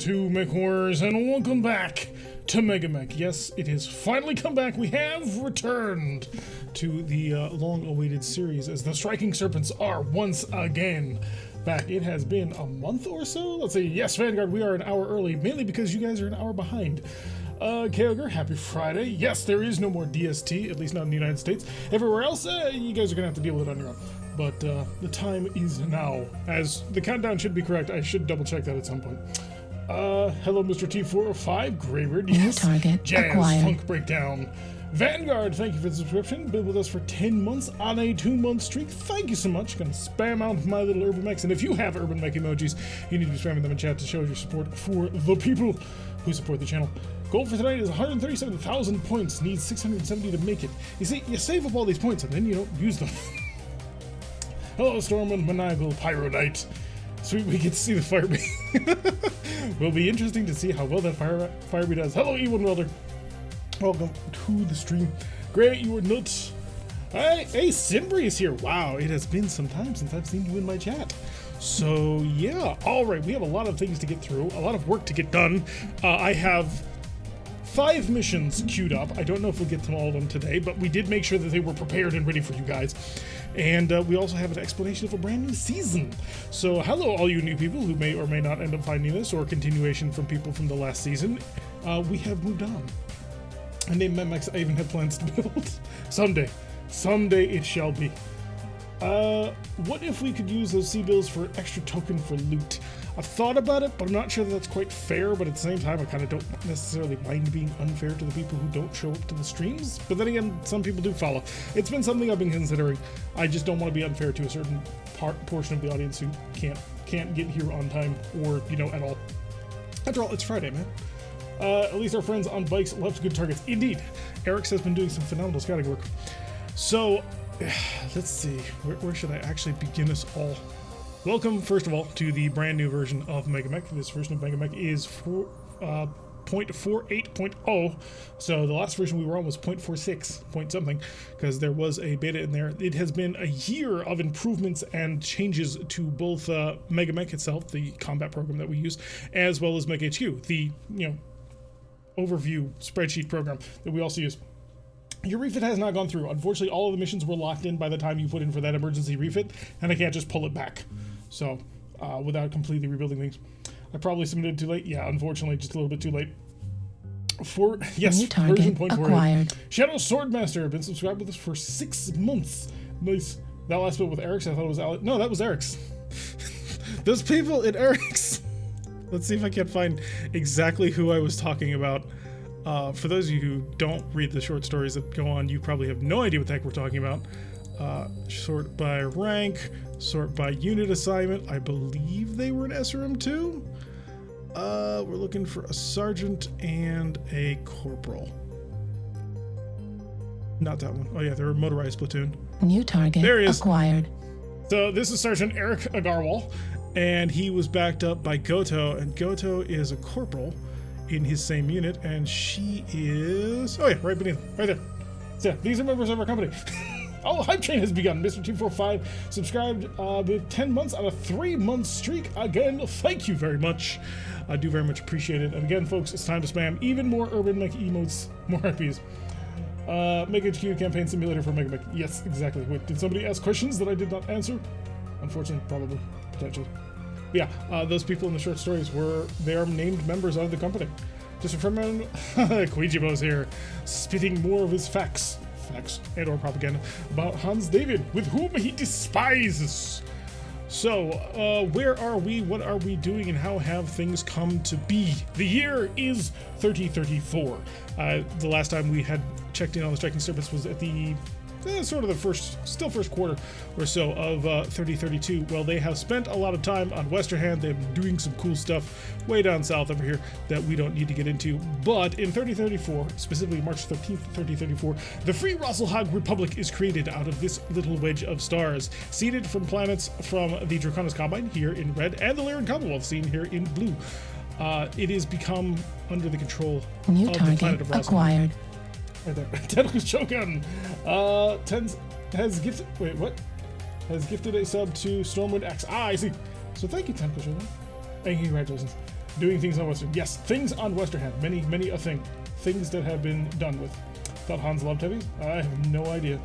to MekHorrors, and welcome back to MegaMek. Yes, it has finally come back. We have returned to the long-awaited series as the Striking Serpents are once again back. It has been a month or so. Let's see. Yes, Vanguard, we are an hour early, mainly because you guys are an hour behind. Kyogre, happy Friday. Yes, there is no more DST, at least not in the United States. Everywhere else, you guys are going to have to deal with it on your own. But the time is now, as the countdown should be correct. I should double check that at some point. Hello, Mr. T405, Graybird, yes, target Jazz, acquired. Funk Breakdown, Vanguard, thank you for the subscription, been with us for 10 months on a 2-month streak, thank you so much, gonna spam out my little Urban Mechs, and if you have Urban Mech emojis, you need to be spamming them in chat to show your support for the people who support the channel. Goal for tonight is 137,000 points, needs 670 to make it. You see, you save up all these points and then you don't use them. Hello, Stormwind, Maniacal, Pyro Knight. Sweet, we get to see the Firebee. Will be interesting to see how well that Firebee does. Hello, E1 Welder. Welcome to the stream. Great, you were nuts. Hey, Simbri is here. Wow, it has been some time since I've seen you in my chat. So, yeah. All right, we have a lot of things to get through, a lot of work to get done. I have 5 missions queued up. I don't know if we'll get to all of them today, but we did make sure that they were prepared and ready for you guys. And we also have an explanation of a brand new season. So hello, all you new people who may or may not end up finding this, or continuation from people from the last season. We have moved on. I named MegaMek. I even have plans to build. Someday it shall be. What if we could use those C-bills for extra token for loot? I've thought about it, but I'm not sure that that's quite fair, but at the same time, I kind of don't necessarily mind being unfair to the people who don't show up to the streams. But then again, some people do follow. It's been something I've been considering. I just don't want to be unfair to a certain portion of the audience who can't get here on time or, you know, at all. After all, it's Friday, man. At least our friends on bikes left good targets. Indeed. Eric's has been doing some phenomenal scouting work. So, let's see. Where should I actually begin us all? Welcome, first of all, to the brand new version of MegaMek. This version of MegaMek is 0.48.0. So the last version we were on was 0.46 point something, because there was a beta in there. It has been a year of improvements and changes to both MegaMek itself, the combat program that we use, as well as MekHQ, the overview spreadsheet program that we also use. Your refit has not gone through. Unfortunately, all of the missions were locked in by the time you put in for that emergency refit, and I can't just pull it back. So, without completely rebuilding things. I probably submitted too late. Yeah, unfortunately, just a little bit too late. Yes, version 0.48. Shadow Swordmaster, been subscribed with us for 6 months. Nice. That last bit with Eric's, I thought it was Alex. No, that was Eric's. Those people in Eric's. Let's see if I can find exactly who I was talking about. For those of you who don't read the short stories that go on, you probably have no idea what the heck we're talking about. Sort by rank, sort by unit assignment. I believe they were an SRM too. We're looking for a sergeant and a corporal. Not that one. Oh yeah, they're a motorized platoon. New target there he is. Acquired. So this is Sergeant Eric Agarwal, and he was backed up by Goto, and Goto is a corporal in his same unit, and she is, oh yeah, right beneath him, right there. So yeah, these are members of our company. Oh, Hype Train has begun. Mr. 245 subscribed with 10 months on a 3-month streak. Again, thank you very much. I do very much appreciate it. And again, folks, it's time to spam even more Urban Mech emotes, more IPs. MekHQ campaign simulator for MegaMek. Yes, exactly. Wait, did somebody ask questions that I did not answer? Unfortunately, probably, potentially. Yeah, those people in the short stories they are named members of the company. Just a friend, Koijibo's here, spitting more of his facts and or propaganda about Hans David, with whom he despises. So, where are we, what are we doing, and how have things come to be? The year is 3034. The last time we had checked in on the Striking Serpents was at the sort of the first quarter or so of 3032. Well, they have spent a lot of time on Westerhand. They've been doing some cool stuff way down south over here that we don't need to get into. But in 3034, specifically March 13th, 3034, the Free Rosselhag Republic is created out of this little wedge of stars, seeded from planets from the Draconis Combine here in red, and the Lyran Commonwealth seen here in blue. It has become under the control of the planet of Rosselhag. Acquired. Right there. Tentacle Shogun has gifted. Wait, what? Has gifted a sub to Stormwind X. Ah, I see. So thank you, Tentacle Shogun. And congratulations. Doing things on Western. Yes, things on Western have many a thing. Things that have been done with. Thought Hans loved heavy? I have no idea.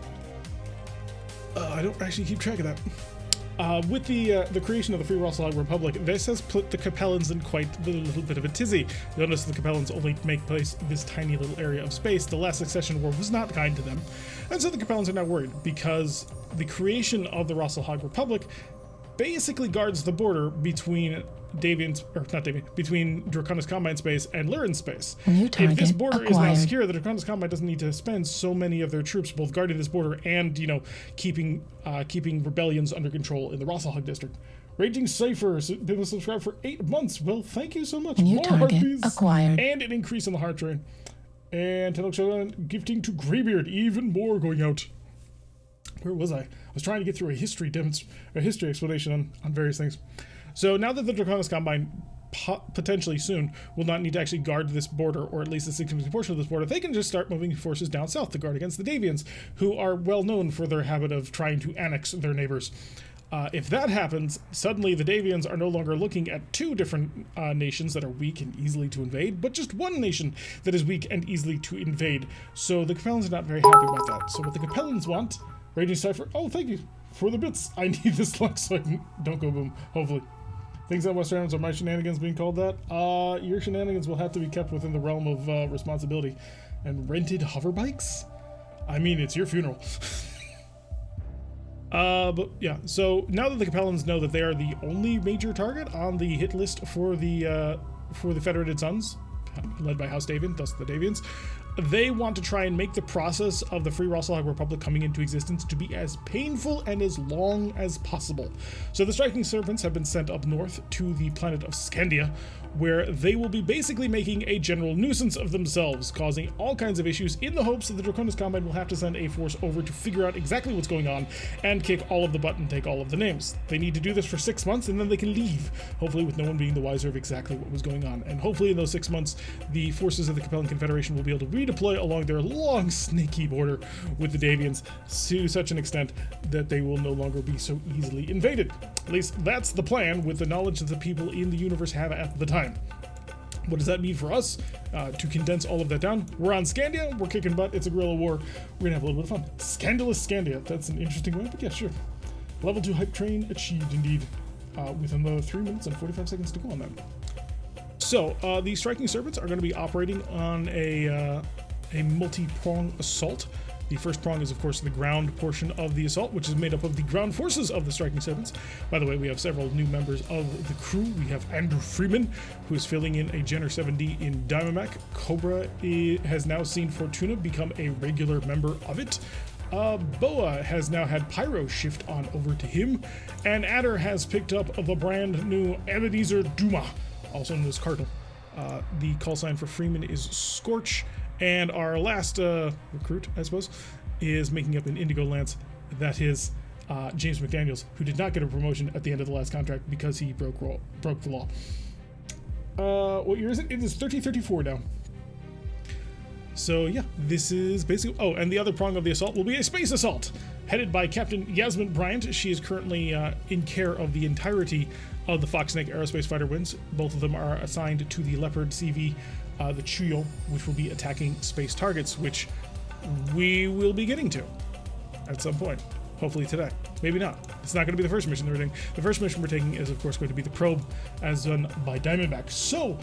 I don't actually keep track of that. With the creation of the Free Russell Republic, this has put the Capellans in quite a little bit of a tizzy. You'll notice the Capellans only make place this tiny little area of space. The last succession war was not kind to them. And so the Capellans are now worried because the creation of the Rassalhag Republic basically guards the border between between Draconis Combine space and Lyran space. If this border is now secure, the Draconis Combine doesn't need to spend so many of their troops both guarding this border and, keeping rebellions under control in the Rassalhag district. Raging Cypher been subscribed for 8 months. Well, thank you so much. More heartbeats acquired. And an increase in the heart train. And Tenok Shogun gifting to Greybeard. Even more going out. Where was I? I was trying to get through a history explanation on various things. So now that the Draconis Combine potentially soon will not need to actually guard this border, or at least a significant portion of this border, they can just start moving forces down south to guard against the Davians, who are well known for their habit of trying to annex their neighbors. If that happens, suddenly the Davians are no longer looking at two different nations that are weak and easily to invade, but just one nation that is weak and easily to invade. So the Capellans are not very happy about that. So what the Capellans want, Raging Cypher, oh, thank you for the bits. I need this luck so I don't go boom, hopefully. Things on West Islands are my shenanigans being called that. Your shenanigans will have to be kept within the realm of responsibility. And rented hover bikes? I mean, it's your funeral. But yeah, so now that the Capellans know that they are the only major target on the hit list for the Federated Sons, led by House Davian, thus the Davians, they want to try and make the process of the Free Rassalhag Republic coming into existence to be as painful and as long as possible. So the Striking Serpents have been sent up north to the planet of Skandia, where they will be basically making a general nuisance of themselves, causing all kinds of issues in the hopes that the Draconis Combine will have to send a force over to figure out exactly what's going on and kick all of the butt and take all of the names. They need to do this for 6 months and then they can leave, hopefully with no one being the wiser of exactly what was going on. And hopefully in those 6 months, the forces of the Capellan Confederation will be able to redeploy along their long, snaky border with the Davians to such an extent that they will no longer be so easily invaded. At least that's the plan with the knowledge that the people in the universe have at the time. What does that mean for us? To condense all of that down, we're on Skandia, we're kicking butt, it's a guerrilla war, we're gonna have a little bit of fun. Scandalous Skandia, that's an interesting way, but yeah, sure. Level 2 hype train achieved indeed, within the 3 minutes and 45 seconds to go on that. So, the Striking Serpents are going to be operating on a multi-prong assault. The first prong is, of course, the ground portion of the assault, which is made up of the ground forces of the Striking Serpents. By the way, we have several new members of the crew. We have Andrew Freeman, who is filling in a Jenner 7D in MegaMek. Cobra has now seen Fortuna become a regular member of it. Boa has now had Pyro shift on over to him. And Adder has picked up the brand new Ebenezer Duma, also known as Cardinal. The call sign for Freeman is Scorch. And our last recruit, I suppose, is making up an Indigo Lance. That is James McDaniels, who did not get a promotion at the end of the last contract because he broke the law. What year is it? It is 1334 now. So yeah, this is basically... Oh, and the other prong of the assault will be a space assault, headed by Captain Yasmin Bryant. She is currently in care of the entirety of the Fox Snake Aerospace Fighter Winds. Both of them are assigned to the Leopard CV, the Chuyo, which will be attacking space targets, which we will be getting to at some point. Hopefully today. Maybe not. It's not going to be the first mission we're taking. The first mission we're taking is, of course, going to be the probe, as done by Diamondback. So,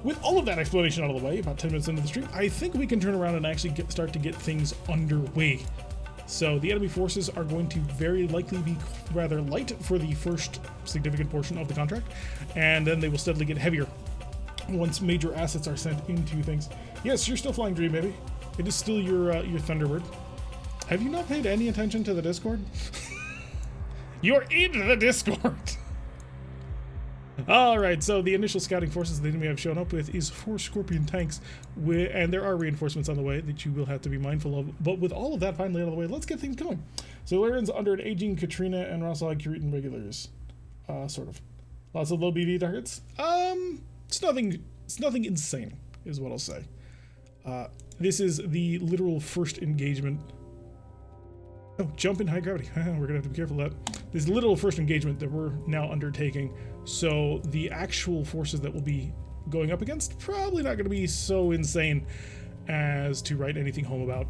with all of that explanation out of the way, about 10 minutes into the stream, I think we can turn around and actually start to get things underway. So the enemy forces are going to very likely be rather light for the first significant portion of the contract, and then they will steadily get heavier once major assets are sent into things. Yes, you're still flying Dream, baby. It is still your Thunderbird. Have you not paid any attention to the Discord? You're in the Discord! Alright, so the initial scouting forces the enemy have shown up with is 4 Scorpion tanks, and there are reinforcements on the way that you will have to be mindful of. But with all of that finally out of the way, let's get things going. So Lyran's under an aging Katrina and Rassalhag Kuritan regulars. Sort of. Lots of low BV targets. It's nothing insane, is what I'll say. This is the literal first engagement. Oh, jump in high gravity. We're gonna have to be careful of that. this little first engagement that we're now undertaking. So the actual forces that we'll be going up against probably not going to be so insane as to write anything home about.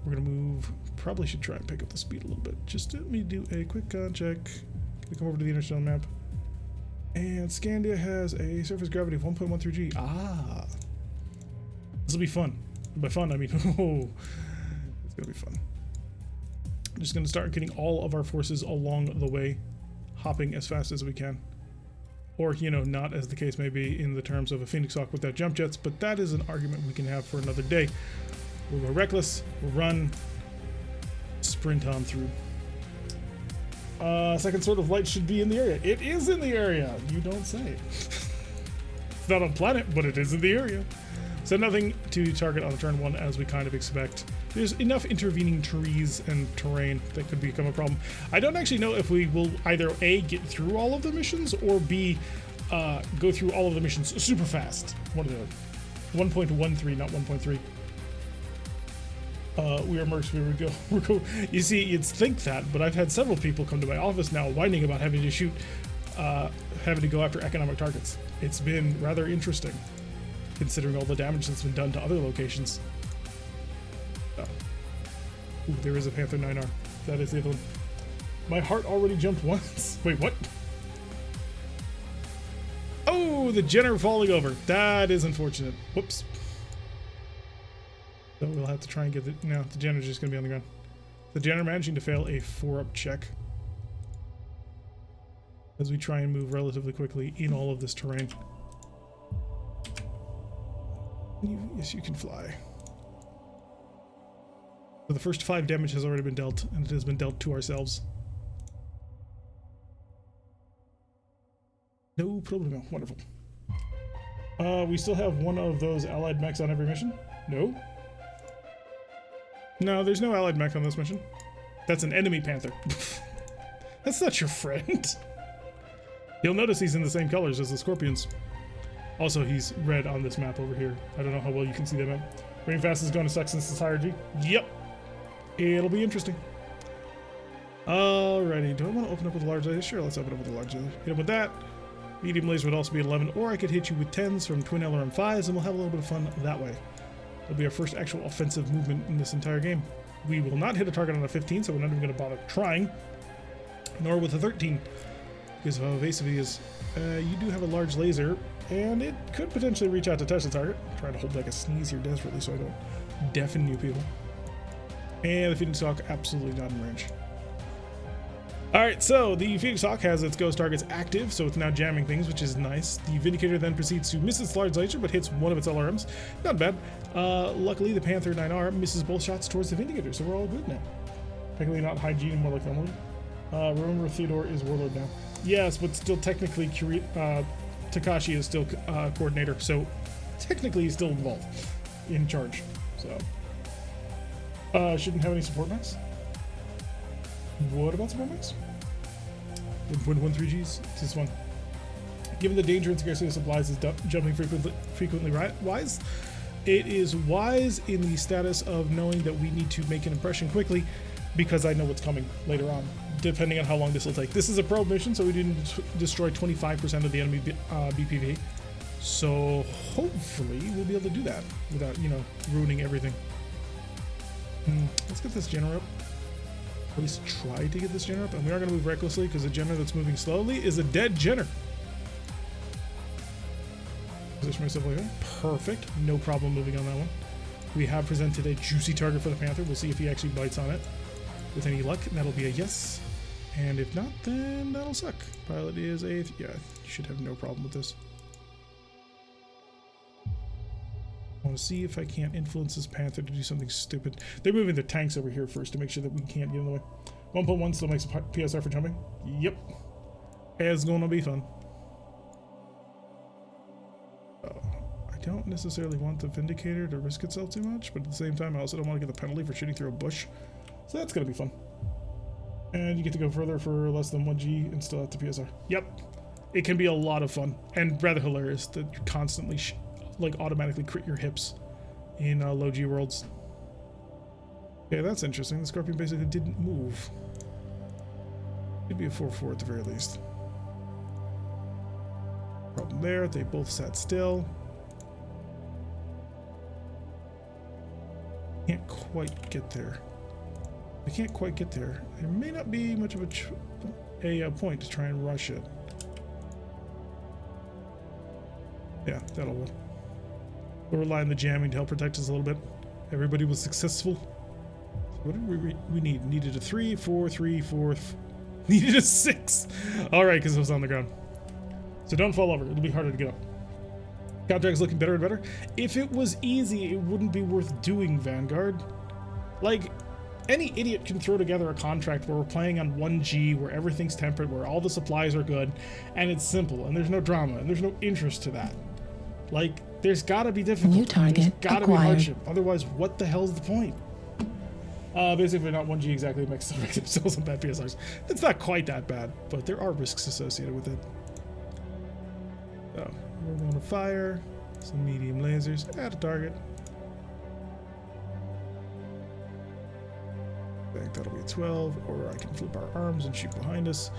We're going to move. Probably should try and pick up the speed a little bit. Just let me do a quick con check. We come over to the Interstellar map. And Skandia has a surface gravity of 1.13 G. Ah. This will be fun. By fun, I mean, oh, it's going to be fun. I'm just going to start getting all of our forces along the way, hopping as fast as we can. Or, you know, not as the case may be in the terms of a Phoenix Hawk without jump jets, but that is an argument we can have for another day. We'll go reckless, we'll run, sprint on through. Second sword of light should be in the area. It is in the area. You don't say. It's not on planet, but it is in the area. So nothing to target on turn 1 as we kind of expect. There's enough intervening trees and terrain that could become a problem. I don't actually know if we will either A, get through all of the missions, or B, go through all of the missions super fast. One of the 1.13, not 1.3. We are mercs, we go. You see, you'd think that, but I've had several people come to my office now whining about having to shoot, having to go after economic targets. It's been rather interesting, considering all the damage that's been done to other locations. Oh. Ooh, there is a Panther 9R. That is the other one. My heart already jumped once. Wait, what? Oh, the Jenner falling over. That is unfortunate. Whoops. So we'll have to try and get it. No, the Jenner's just going to be on the ground. The Jenner managing to fail a 4-up check as we try and move relatively quickly in all of this terrain. Yes, you can fly. So the first 5 damage has already been dealt, and it has been dealt to ourselves. No problemo. Wonderful. We still have one of those allied mechs on every mission? No. No, there's no allied mech on this mission. That's an enemy Panther. That's not your friend. You'll notice he's in the same colors as the Scorpions. Also, he's red on this map over here. I don't know how well you can see that map. Rain Fast is going to suck since it's higher G. Yep. It'll be interesting. Alrighty. Do I want to open up with a large laser? Sure, let's open up with a large laser. Hit him with that. Medium laser would also be 11, or I could hit you with 10s from twin LRM 5s, and we'll have a little bit of fun that way. It'll be our first actual offensive movement in this entire game. We will not hit a target on a 15, so we're not even going to bother trying. Nor with a 13, because of how evasive he is. You do have a large laser, and it could potentially reach out to touch the target. I'm trying to hold back a sneeze here desperately so I don't deafen you people. And the Phoenix Hawk, absolutely not in range. Alright, so the Phoenix Hawk has its ghost targets active, so it's now jamming things, which is nice. The Vindicator then proceeds to miss its large laser, but hits one of its LRMs. Not bad. Luckily, the Panther 9R misses both shots towards the Vindicator, so we're all good now. Technically not hygiene, more like normally. Remember, Theodore is Warlord now. Yes, but still technically, Takashi is still coordinator, so technically he's still involved, in charge. So, shouldn't have any support mechs. What about support mechs? 1.13 Gs. This one. Given the danger and scarcity of supplies is jumping frequently wise, it is wise in the status of knowing that we need to make an impression quickly, because I know what's coming later on, depending on how long this will take. This is a probe mission, so we didn't destroy 25% of the enemy BPV. So hopefully we'll be able to do that without, you know, ruining everything. Let's get this Jenner up. At least try to get this Jenner up. And we are going to move recklessly because the Jenner that's moving slowly is a dead Jenner. Position myself like that. Perfect. No problem moving on that one. We have presented a juicy target for the Panther. We'll see if he actually bites on it with any luck. And that'll be a yes. And if not, then that'll suck. Pilot is a... yeah, you should have no problem with this. I want to see if I can't influence this Panther to do something stupid. They're moving the tanks over here first to make sure that we can't get in the way. 1.1 still makes a PSR for jumping. Yep. It's going to be fun. I don't necessarily want the Vindicator to risk itself too much, but at the same time, I also don't want to get the penalty for shooting through a bush. So that's going to be fun. And you get to go further for less than 1G and still have the PSR. Yep. It can be a lot of fun and rather hilarious that you constantly like automatically crit your hips in low G worlds. Okay, that's interesting. The Scorpion basically didn't move. Could be a 4-4 at the very least. Problem there, they both sat still. Can't quite get there. They can't quite get there. There may not be much of a point to try and rush it. Yeah, that'll work. We'll rely on the jamming to help protect us a little bit. Everybody was successful. What did we need? Needed a 3, 4, 3, 4. Needed a 6. All right, because it was on the ground. So don't fall over. It'll be harder to get up. Contract's looking better and better. If it was easy, it wouldn't be worth doing, Vanguard. Like, any idiot can throw together a contract where we're playing on 1G, where everything's tempered, where all the supplies are good, and it's simple, and there's no drama, and there's no interest to that. Like, there's gotta be difficulty. New target there's gotta acquired. be hardship. Otherwise, what the hell's the point? Basically, not 1G exactly makes themselves on bad PSRs. It's not quite that bad, but there are risks associated with it. So, we're going to fire some medium lasers at a target. I think that'll be 12, or I can flip our arms and shoot behind us.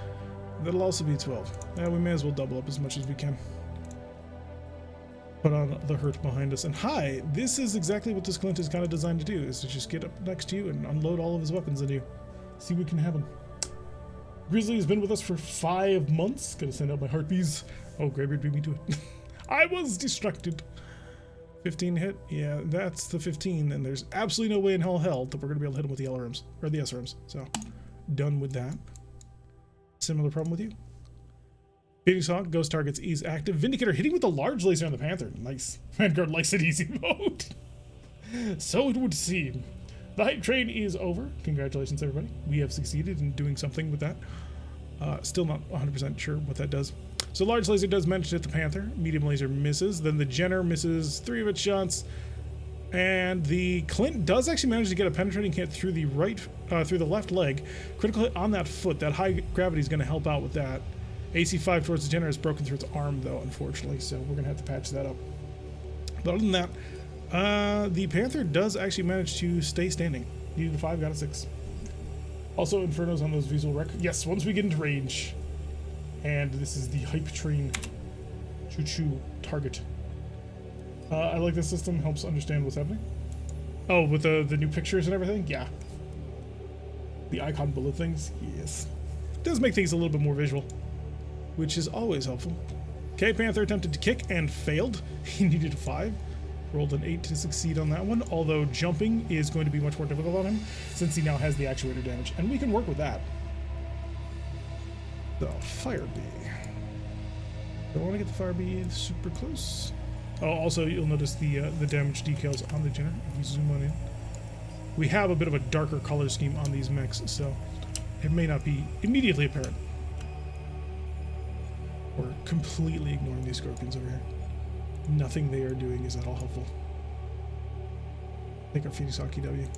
That'll also be 12. Yeah, we may as well double up as much as we can. Put on the hurt behind us. And hi, this is exactly what this Clint is kind of designed to do, is to just get up next to you and unload all of his weapons on you. See what can happen. Grizzly has been with us for 5 months. Gotta send out my heartbeats. Oh, Greybeard beat me to it. I was distracted. 15 hit? Yeah, that's the 15, and there's absolutely no way in hell that we're gonna be able to hit him with the LRMs, or the SRMs. So, done with that. Similar problem with you. Phoenix Hawk, Ghost Targets is active. Vindicator hitting with a large laser on the Panther. Nice. Vanguard likes it easy mode. So it would seem. The hype train is over. Congratulations, everybody. We have succeeded in doing something with that. Still not 100% sure what that does. So large laser does manage to hit the Panther. Medium laser misses. Then the Jenner misses 3 of its shots. And the Clint does actually manage to get a penetrating hit through the through the left leg. Critical hit on that foot. That high gravity is going to help out with that. AC5 towards the Jenner is broken through its arm, though, unfortunately, so we're going to have to patch that up. But other than that, the Panther does actually manage to stay standing. Needed a 5, got a 6. Also, Infernos on those visual wreck. Yes, once we get into range. And this is the hype train choo-choo target. I like this system, helps understand what's happening. Oh, with the new pictures and everything? Yeah. The icon bullet things? Yes. It does make things a little bit more visual, which is always helpful. Okay, Panther attempted to kick and failed. He needed a 5. Rolled an 8 to succeed on that one, although jumping is going to be much more difficult on him since he now has the actuator damage, and we can work with that. The Fire Bee. Don't want to get the Fire Bee super close. Oh, also, you'll notice the damage decals on the Jenner if we zoom on in. We have a bit of a darker color scheme on these mechs, so it may not be immediately apparent. We're completely ignoring these Scorpions over here. Nothing they are doing is at all helpful. I think our Phoenix Hawk EW.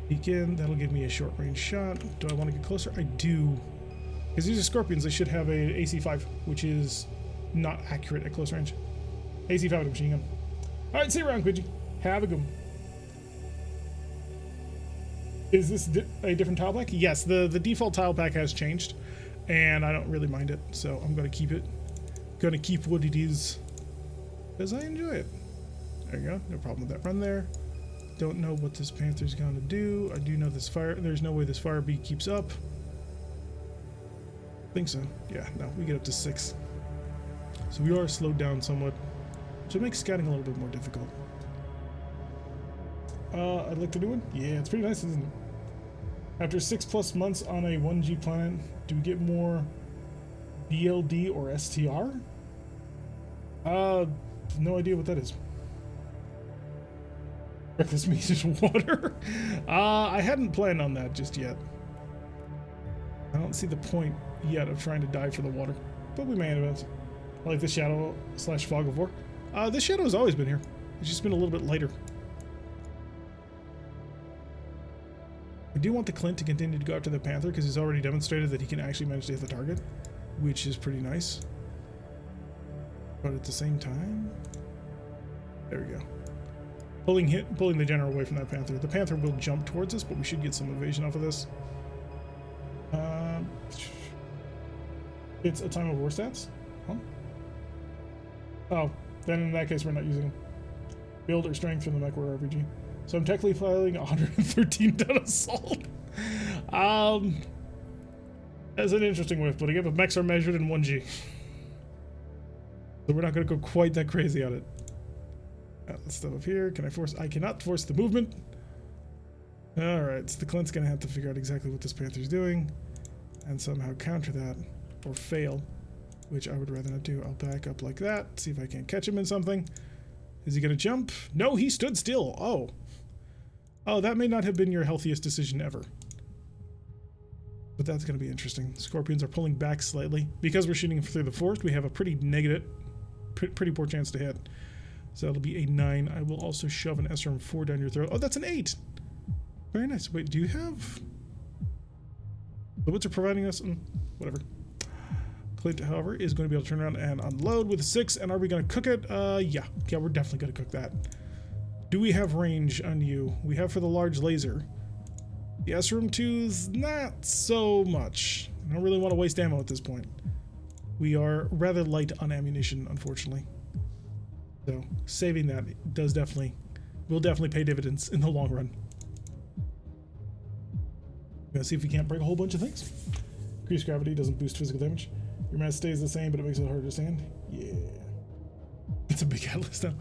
Peek in, that'll give me a short range shot. Do I want to get closer? I do. Because these are Scorpions, they should have a AC5, which is not accurate at close range. AC5 with a machine gun. Alright, see you around, Quidgy. Have a good one. Is this a different tile pack? Yes, the default tile pack has changed, and I don't really mind it, so I'm going to keep it. Going to keep what it is, because I enjoy it. There you go, no problem with that run there. Don't know what this Panther's going to do. I do know this there's no way this Fire Bee keeps up. I think so. Yeah, no, we get up to 6. So we are slowed down somewhat, which makes scouting a little bit more difficult. I like the new one. Yeah, it's pretty nice, isn't it? After 6+ months on a 1G planet, do we get more BLD or STR? No idea what that is. Reckless means water. I hadn't planned on that just yet. I don't see the point yet of trying to dive for the water, but we may in advance. I like the Shadow / Fog of War. This Shadow has always been here. It's just been a little bit later. I do want the Clint to continue to go after the Panther because he's already demonstrated that he can actually manage to hit the target, which is pretty nice. But at the same time, there we go. Pulling the General away from that Panther. The Panther will jump towards us, but we should get some evasion off of this. It's a time of war stats? Huh? Oh, then in that case we're not using them. Build or strength from the MechWarrior RPG. So I'm technically filing 113 ton assault. That's an interesting whiff, but again, the mechs are measured in 1G. So we're not going to go quite that crazy on it. Let's step up here. Can I force? I cannot force the movement. Alright, so the Clint's going to have to figure out exactly what this Panther's doing and somehow counter that or fail, which I would rather not do. I'll back up like that, see if I can't catch him in something. Is he going to jump? No, he stood still. Oh. Oh, that may not have been your healthiest decision ever. But that's going to be interesting. Scorpions are pulling back slightly. Because we're shooting through the forest, we have a pretty negative, pretty poor chance to hit. So that'll be a 9. I will also shove an SRM-4 down your throat. Oh, that's an 8. Very nice. Wait, do you have... The Blitz are providing us... whatever. Clint, however, is going to be able to turn around and unload with a 6. And are we going to cook it? Yeah. Yeah, we're definitely going to cook that. Do we have range on you? We have for the large laser. The SRM-2's not so much. I don't really want to waste ammo at this point. We are rather light on ammunition, unfortunately. So saving that will definitely pay dividends in the long run. We're gonna see if we can't break a whole bunch of things. Increased gravity doesn't boost physical damage. Your mass stays the same, but it makes it harder to stand. Yeah. It's a big atlas now.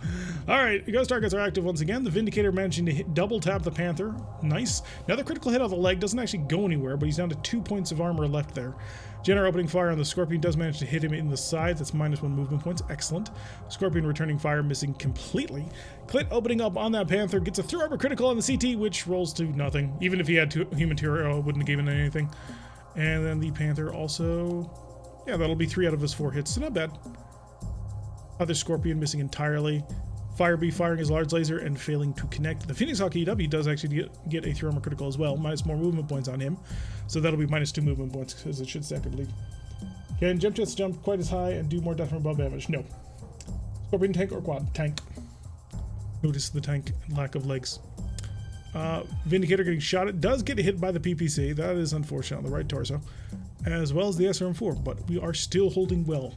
Alright, ghost targets are active once again. The Vindicator managing to double tap the Panther. Nice. Another critical hit on the leg. Doesn't actually go anywhere, but he's down to 2 points of armor left there. Jenner opening fire on the Scorpion does manage to hit him in the side. That's -1 movement points. Excellent. Scorpion returning fire, missing completely. Clint opening up on that Panther. Gets a through armor critical on the CT, which rolls to nothing. Even if he had human material, it wouldn't have given anything. And then the Panther also... Yeah, that'll be 3 out of his 4 hits. So not bad. Other Scorpion missing entirely. Firebee firing his large laser and failing to connect. The Phoenix Hawk EW does actually get a through armor critical as well. -1 movement points on him. So that'll be -2 movement points because it should stack at lead. Can jump jets jump quite as high and do more death from above damage? No. Scorpion tank or quad? Tank. Notice the tank lack of legs. Vindicator getting shot at. Does get hit by the PPC. That is unfortunate on the right torso. As well as the SRM-4. But we are still holding well.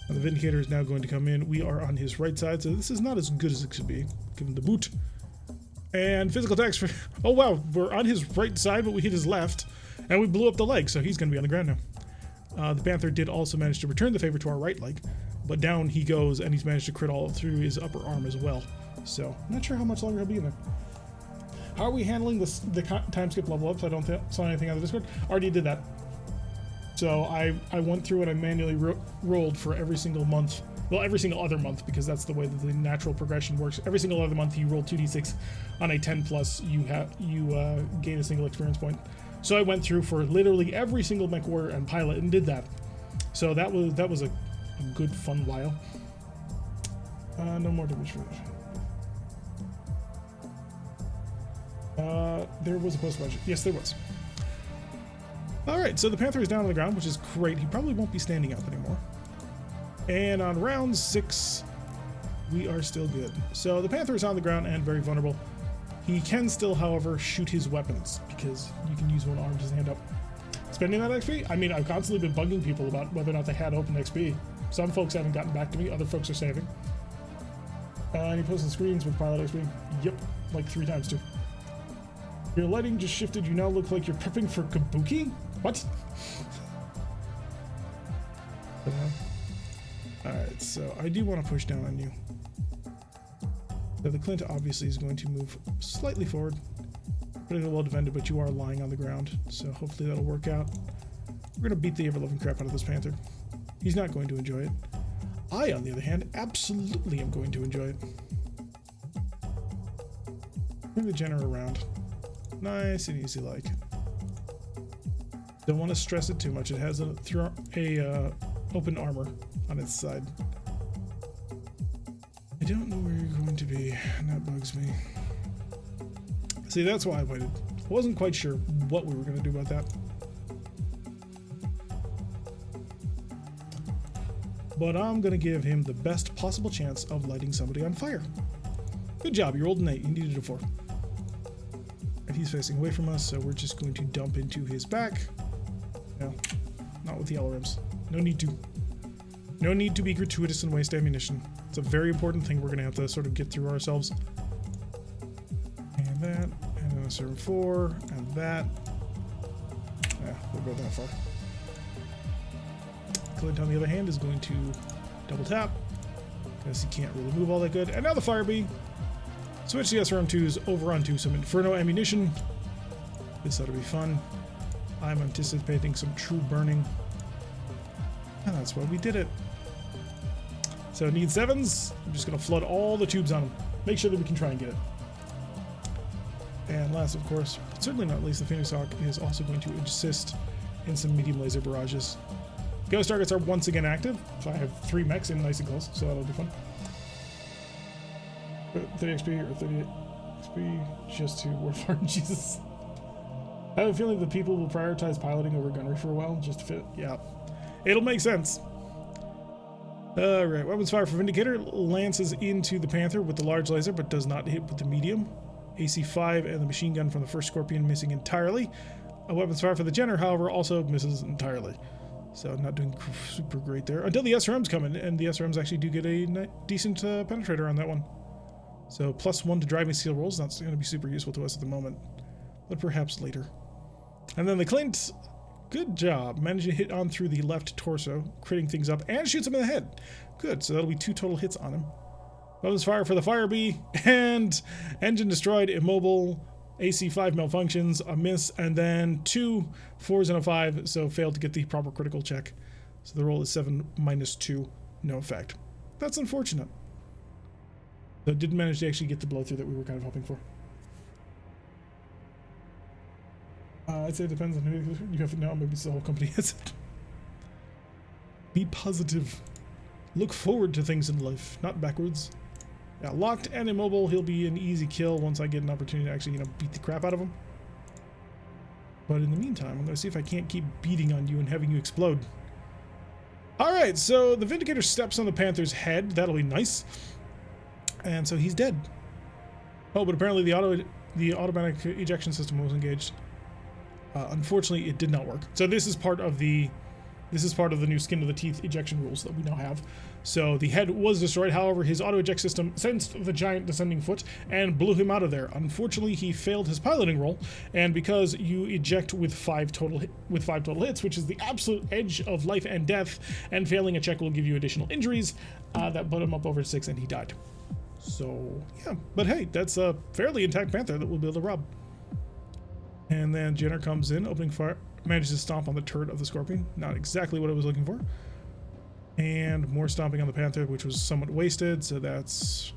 And the Vindicator is now going to come in. We are on his right side, so this is not as good as it should be. Give him the boot. And physical attacks for... Oh, wow. We're on his right side, but we hit his left. And we blew up the leg, so he's going to be on the ground now. The Panther did also manage to return the favor to our right leg. But down he goes, and he's managed to crit all through his upper arm as well. So, I'm not sure how much longer he'll be in there. How are we handling the time skip level ups? I don't saw anything on the Discord. Already did that. So I went through and I manually rolled for every single month. Well, every single other month, because that's the way that the natural progression works. Every single other month you roll 2d6 on a 10 plus, you gain a single experience point. So I went through for literally every single MechWarrior and pilot and did that. So that was a good fun while. No more damage for that. There was a post budget. Yes, there was. Alright, so the Panther is down on the ground, which is great. He probably won't be standing up anymore. And on round 6, we are still good. So the Panther is on the ground and very vulnerable. He can still, however, shoot his weapons, because you can use one arm to stand up. Spending that XP? I mean, I've constantly been bugging people about whether or not they had open XP. Some folks haven't gotten back to me, other folks are saving. And he posted screens with pilot XP. Yep, like 3 times too. Your lighting just shifted. You now look like you're prepping for Kabuki? What? Alright, so I do want to push down on you. So the Clint obviously is going to move slightly forward. Pretty well defended, but you are lying on the ground. So hopefully that'll work out. We're going to beat the ever-loving crap out of this Panther. He's not going to enjoy it. I, on the other hand, absolutely am going to enjoy it. Bring the Jenner around. Nice and easy like. Don't want to stress it too much. It has a open armor on its side. I don't know where you're going to be, and that bugs me. See, that's why I waited. I wasn't quite sure what we were going to do about that. But I'm going to give him the best possible chance of lighting somebody on fire. Good job, you rolled an 8. You needed a 4. And he's facing away from us, so we're just going to dump into his back. No, not with the LRMs. No need to. No need to be gratuitous and waste ammunition. It's a very important thing we're going to have to sort of get through ourselves. And that, and then a server 4, and that. Yeah, we'll go that far. Clint, on the other hand, is going to double tap, because he can't really move all that good. And now the Fire Bee. Switch the SRM2s over onto some Inferno ammunition. This ought to be fun. I'm anticipating some true burning. And that's why we did it. So need 7s. I'm just going to flood all the tubes on them. Make sure that we can try and get it. And last, of course, but certainly not least, the Phoenix Hawk is also going to assist in some medium laser barrages. Ghost targets are once again active, so I have 3 mechs in nice and close, so that'll be fun. 30 XP or 30 XP just to Warfarm. Jesus. I have a feeling that people will prioritize piloting over gunnery for a while, just to fit. Yeah, it'll make sense. Alright, weapons fire for Vindicator lances into the Panther with the large laser, but does not hit with the medium. AC-5 and the machine gun from the first Scorpion missing entirely. A weapons fire for the Jenner, however, also misses entirely. So not doing super great there. Until the SRMs come in, and the SRMs actually do get a decent penetrator on that one. So +1 to driving seal rolls. That's going to be super useful to us at the moment, but perhaps later. And then the Clint, good job. Managing to hit on through the left torso, critting things up, and shoots him in the head. Good, so that'll be 2 total hits on him. Weapons fire for the Fire Bee, and engine destroyed, immobile, AC-5 malfunctions, a miss, and then 2 4s and a 5, so failed to get the proper critical check. So the roll is 7 - 2, no effect. That's unfortunate. So it didn't manage to actually get the blow through that we were kind of hoping for. I'd say it depends on who you have it now. Maybe it's the whole company has it. Be positive. Look forward to things in life, not backwards. Yeah, locked and immobile, he'll be an easy kill once I get an opportunity to actually, beat the crap out of him. But in the meantime, I'm going to see if I can't keep beating on you and having you explode. Alright, so the Vindicator steps on the Panther's head. That'll be nice. And so he's dead. Oh, but apparently the automatic ejection system was engaged. Unfortunately, it did not work. So this is part of the new skin of the teeth ejection rules that we now have. So the head was destroyed. However, his auto eject system sensed the giant descending foot and blew him out of there. Unfortunately, he failed his piloting roll, and because you eject with 5 total hits, which is the absolute edge of life and death, and failing a check will give you additional injuries, that put him up over 6, and he died. So yeah, but hey, that's a fairly intact Panther that we'll be able to rob. And then Jenner comes in, opening fire, manages to stomp on the turret of the Scorpion. Not exactly what I was looking for. And more stomping on the Panther, which was somewhat wasted, so that's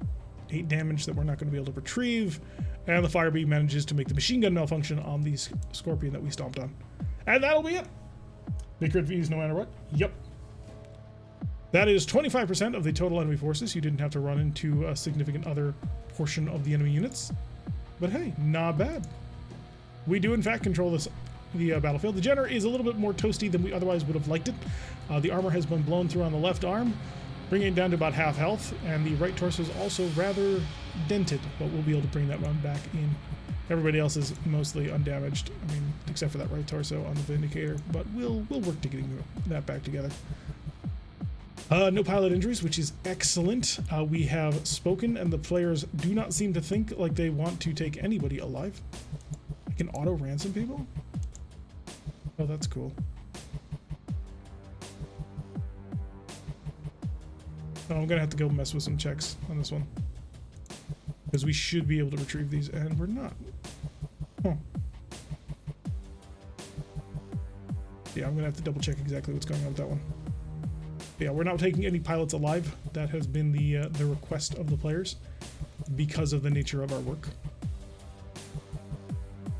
8 damage that we're not going to be able to retrieve. And the Fire Bee manages to make the machine gun malfunction on the Scorpion that we stomped on. And that'll be it. Big crit V's no matter what. Yep. That is 25% of the total enemy forces. You didn't have to run into a significant other portion of the enemy units. But hey, not bad. We do in fact control the battlefield. The Jenner is a little bit more toasty than we otherwise would have liked it. The armor has been blown through on the left arm, bringing it down to about half health, and the right torso is also rather dented, but we'll be able to bring that one back in. Everybody else is mostly undamaged, I mean, except for that right torso on the Vindicator, but we'll work to getting that back together. No pilot injuries, which is excellent. We have spoken, and the players do not seem to think like they want to take anybody alive. I can auto-ransom people? Oh, that's cool. Oh, I'm gonna have to go mess with some checks on this one, because we should be able to retrieve these, and we're not. Huh. Yeah, I'm gonna have to double check exactly what's going on with that one. Yeah, we're not taking any pilots alive. That has been the request of the players because of the nature of our work.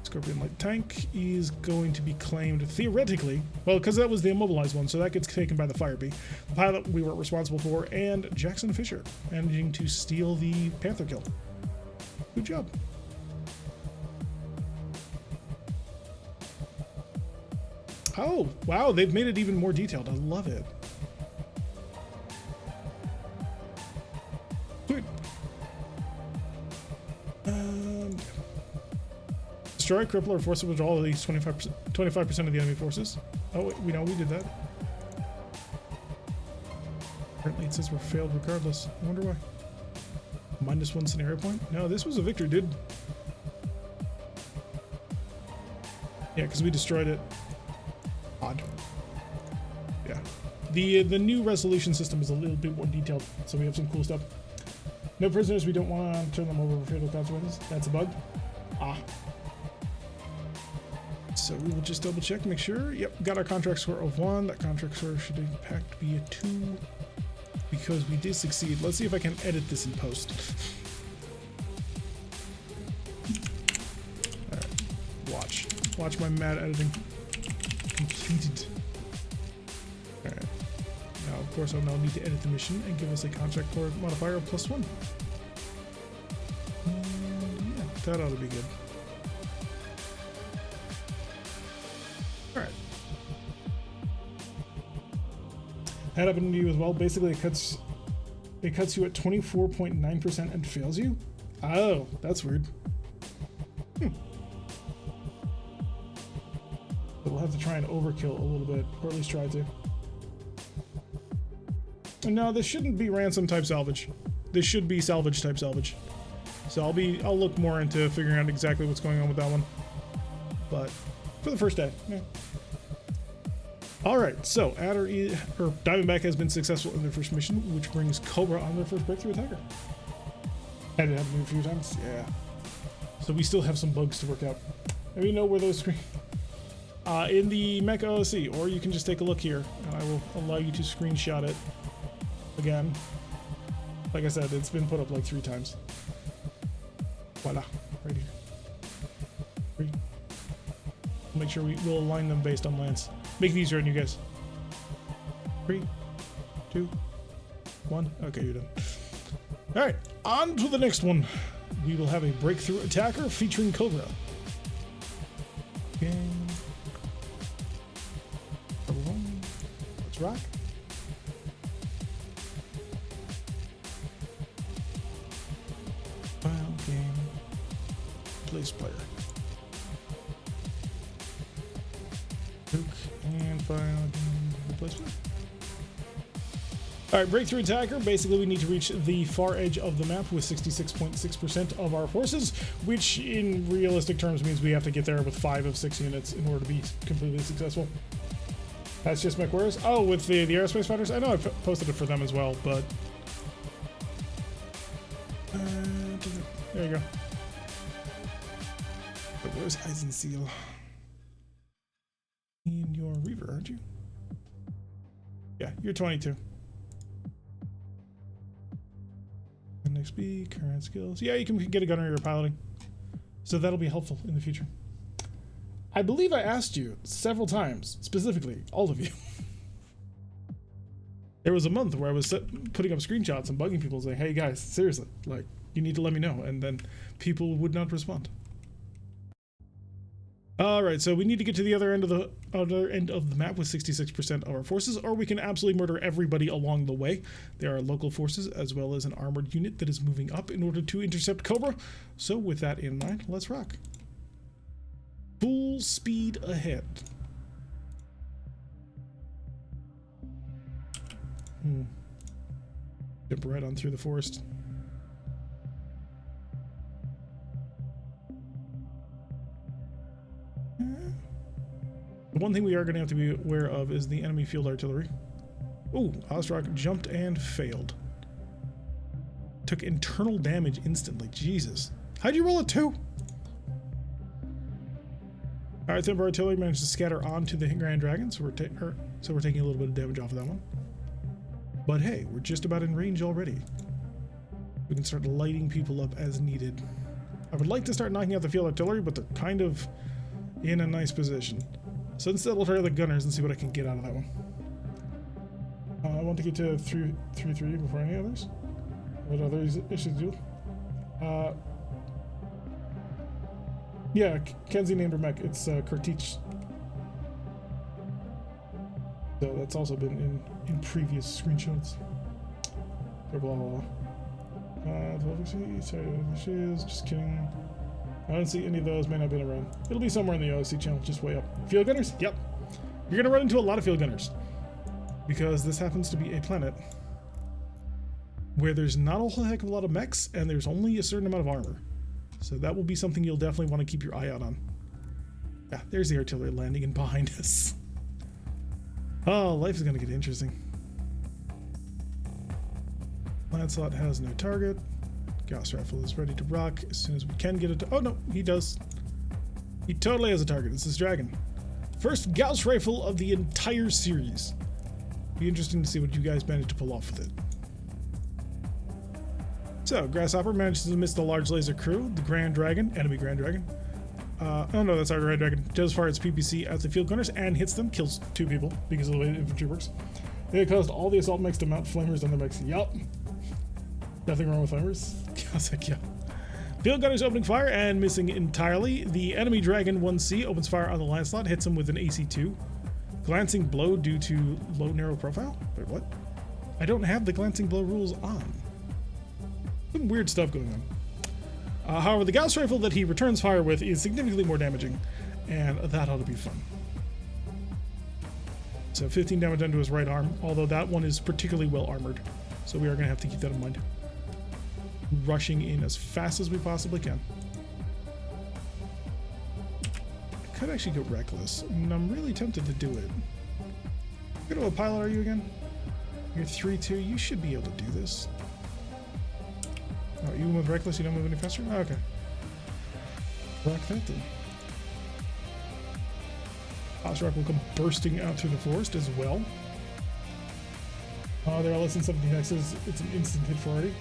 Scorpion Light Tank is going to be claimed theoretically, well, because that was the immobilized one, so that gets taken by the Fire Bee. The pilot we were responsible for, and Jackson Fisher managing to steal the Panther kill. Good job. Oh, wow, they've made it even more detailed. I love it. Good. Destroy, cripple, or force of withdrawal at least 25% of the enemy forces. Oh, wait, we know we did that. Apparently it says we're failed regardless. I wonder why. -1 scenario point? No, this was a victory, dude. Yeah, because we destroyed it. Odd. Yeah. The new resolution system is a little bit more detailed, so we have some cool stuff. No prisoners, we don't want to turn them over for fatal consequences. That's a bug. Ah. So we will just double check, make sure. Yep, got our contract score of 1. That contract score should in fact be a 2 because we did succeed. Let's see if I can edit this in post. All right, watch my mad editing. Completed. All right. Now, of course, I'll now need to edit the mission and give us a contract core modifier of +1. Yeah, that ought to be good. Alright. That happened to you as well. Basically, it cuts you at 24.9% and fails you. Oh, that's weird. So we'll have to try and overkill a little bit, or at least try to. No, this shouldn't be ransom type salvage. This should be salvage type salvage. So I'll look more into figuring out exactly what's going on with that one. But for the first day, yeah. All right, so Diamondback has been successful in their first mission, which brings Cobra on their first breakthrough attacker. Had it happen a few times, yeah. So we still have some bugs to work out. Let me know where those screen in the MekHQ, or you can just take a look here, and I will allow you to screenshot it again. Like I said, it's been put up like 3 times. Voila, right here. 3. Make sure we'll align them based on lands. Make it easier on you guys. 3, 2, 1. Okay, you're done. All right, on to the next one. We will have a breakthrough attacker featuring Cobra. Okay. Let's rock. File game. Place player. Nuke and file game. Place player. All right, breakthrough attacker. Basically, we need to reach the far edge of the map with 66.6% of our forces, which in realistic terms means we have to get there with 5 of 6 units in order to be completely successful. That's just MekWares. Oh, with the aerospace fighters? I know I posted it for them as well, but... there you go. But where's Eisenseal? In your Reaver, aren't you? Yeah, you're 22. XP, current skills. Yeah, you can get a gunner you're piloting. So that'll be helpful in the future. I believe I asked you several times, specifically, all of you. There was a month where I was putting up screenshots and bugging people saying, hey guys, seriously, like, you need to let me know. And then people would not respond. All right, so we need to get to the other end of the map with 66% of our forces, or we can absolutely murder everybody along the way. There are local forces as well as an armored unit that is moving up in order to intercept Cobra. So with that in mind, let's rock. Full speed ahead. Jump right on through the forest. The one thing we are going to have to be aware of is the enemy field artillery. Ooh, Osrock jumped and failed. Took internal damage instantly. Jesus. How'd you roll a 2? Alright, Thimble Artillery managed to scatter onto the Grand Dragon, so we're taking a little bit of damage off of that one. But hey, we're just about in range already. We can start lighting people up as needed. I would like to start knocking out the field artillery, but they're kind of in a nice position. So instead, we'll try the gunners and see what I can get out of that one. I want to get to 3-3 before any others. What other issues do? Yeah, Kenzie named her mech. It's Kurtich. So that's also been in previous screenshots. Blah blah blah. 12 sorry, issues. Just kidding. I don't see any of those. May not have been around. It'll be somewhere in the OSC channel, just way up. Field gunners? Yep. You're gonna run into a lot of field gunners because this happens to be a planet where there's not a whole heck of a lot of mechs and there's only a certain amount of armor. So that will be something you'll definitely want to keep your eye out on. Yeah, there's the artillery landing in behind us. Oh, life is gonna get interesting. Lancelot has no target. Gauss rifle is ready to rock as soon as we can get it. Oh no, he does. He totally has a target. It's this dragon. First Gauss rifle of the entire series. Be interesting to see what you guys manage to pull off with it. So, Grasshopper manages to miss the large laser crew, the Grand Dragon, enemy Grand Dragon. Oh no, that's our Grand Dragon. Does fire its PPC at the field gunners and hits them, kills 2 people because of the way the infantry works. It caused all the assault mechs to mount flamers on their mechs. Yup. Nothing wrong with flamers. I was like, yeah. Field gunners opening fire and missing entirely. The enemy Dragon 1C opens fire on the Lancelot, hits him with an AC2. Glancing blow due to low narrow profile? Wait, what? I don't have the glancing blow rules on. Some weird stuff going on. However, the Gauss rifle that he returns fire with is significantly more damaging, and that ought to be fun. So 15 damage onto his right arm, although that one is particularly well armored. So we are going to have to keep that in mind. Rushing in as fast as we possibly can. I could actually go reckless, and I'm really tempted to do it. What kind of a pilot are you again? You're 3-2, you should be able to do this. Oh, even with reckless, you don't move any faster? Oh, okay. Rock that then. Osrock will come bursting out through the forest as well. There are less than 17 hexes. It's an instant hit for already.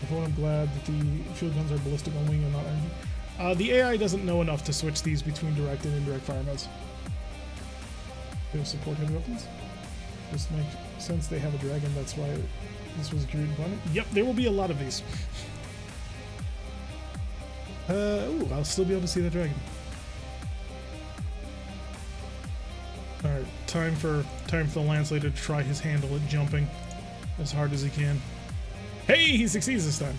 Before I'm glad that the field guns are ballistic only and not energy. The AI doesn't know enough to switch these between direct and indirect fire modes. They support heavy weapons. Just make sense they have a dragon, that's why this was a curated planet. Yep, there will be a lot of these. Ooh, I'll still be able to see that dragon. Alright, time for the Lancelot to try his handle at jumping as hard as he can. Hey, he succeeds this time.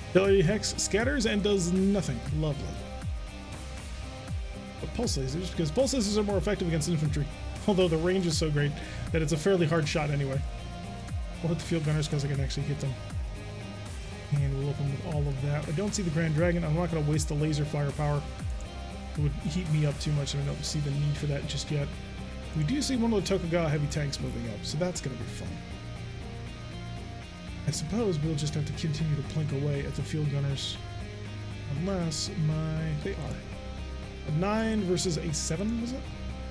Artillery hex scatters and does nothing. Lovely. But pulse lasers, because pulse lasers are more effective against infantry. Although the range is so great that it's a fairly hard shot anyway. We'll hit the field gunners because I can actually hit them. And we'll open with all of that. I don't see the Grand Dragon. I'm not going to waste the laser firepower. It would heat me up too much, and I don't see the need for that just yet. We do see one of the Tokugawa heavy tanks moving up, so that's going to be fun. I suppose we'll just have to continue to plink away at the field gunners. Unless they are. A 9 versus a 7, was it?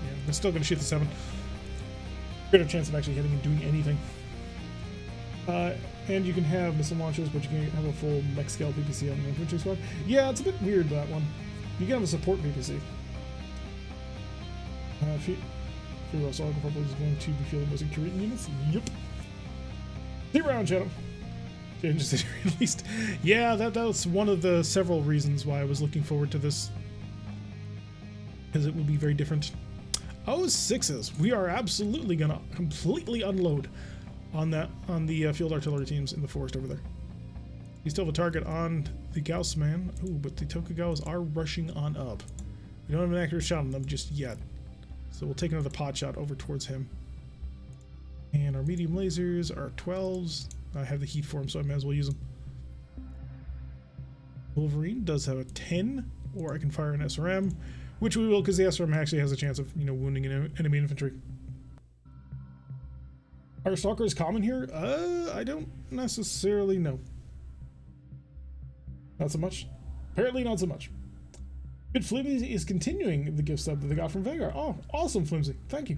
Yeah, I'm still going to shoot the 7. Greater chance of actually hitting and doing anything. And you can have missile launchers, but you can have a full mech scale PPC on the infantry squad. Yeah, it's a bit weird, that one. You can have a support PPC. Free assault probably is going to be fielding most accurate units. Yep. 0 round channel. Just at least. Yeah, that's one of the several reasons why I was looking forward to this. Because it will be very different. Oh, 6s. We are absolutely gonna completely unload on the field artillery teams in the forest over there. You still have a target on the Gauss man. Ooh, but the Tokugawas are rushing on up. We don't have an accurate shot on them just yet. So we'll take another pot shot over towards him. And our medium lasers are 12s. I have the heat for them, so I might as well use them. Wolverine does have a 10, or I can fire an SRM, which we will because the SRM actually has a chance of, wounding enemy infantry. Are stalkers common here? I don't necessarily know. Not so much. Apparently not so much. Good Flimsy is continuing the gift sub that they got from Vanguard. Oh, awesome, Flimsy. Thank you.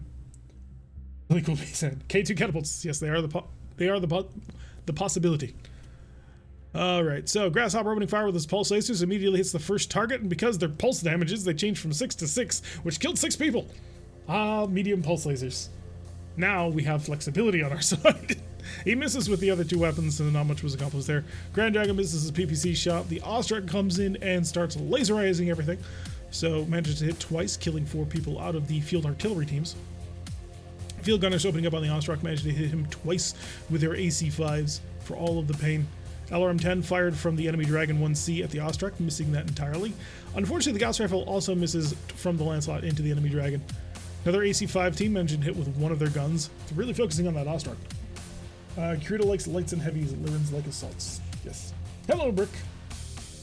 Really cool piece. K2 catapults. Yes, they are the possibility. All right, so Grasshopper opening fire with his pulse lasers immediately hits the first target, and because they're pulse damages, they change from 6 to 6, which killed 6 people. Medium pulse lasers. Now we have flexibility on our side. He misses with the other 2 weapons, and not much was accomplished there. Grand Dragon misses his PPC shot. The Ostrich comes in and starts laserizing everything. So manages to hit twice, killing 4 people out of the field artillery teams. Field gunners opening up on the Ostrich managed to hit him twice with their AC5s for all of the pain. LRM-10 fired from the enemy Dragon 1C at the Ostrich, missing that entirely. Unfortunately, the Gauss Rifle also misses from the Lancelot into the enemy Dragon. Another AC-5 team managed to hit with one of their guns. It's really focusing on that Ostrich. Kirito likes lights and heavies, Lyrins like assaults. Yes. Hello, Brick.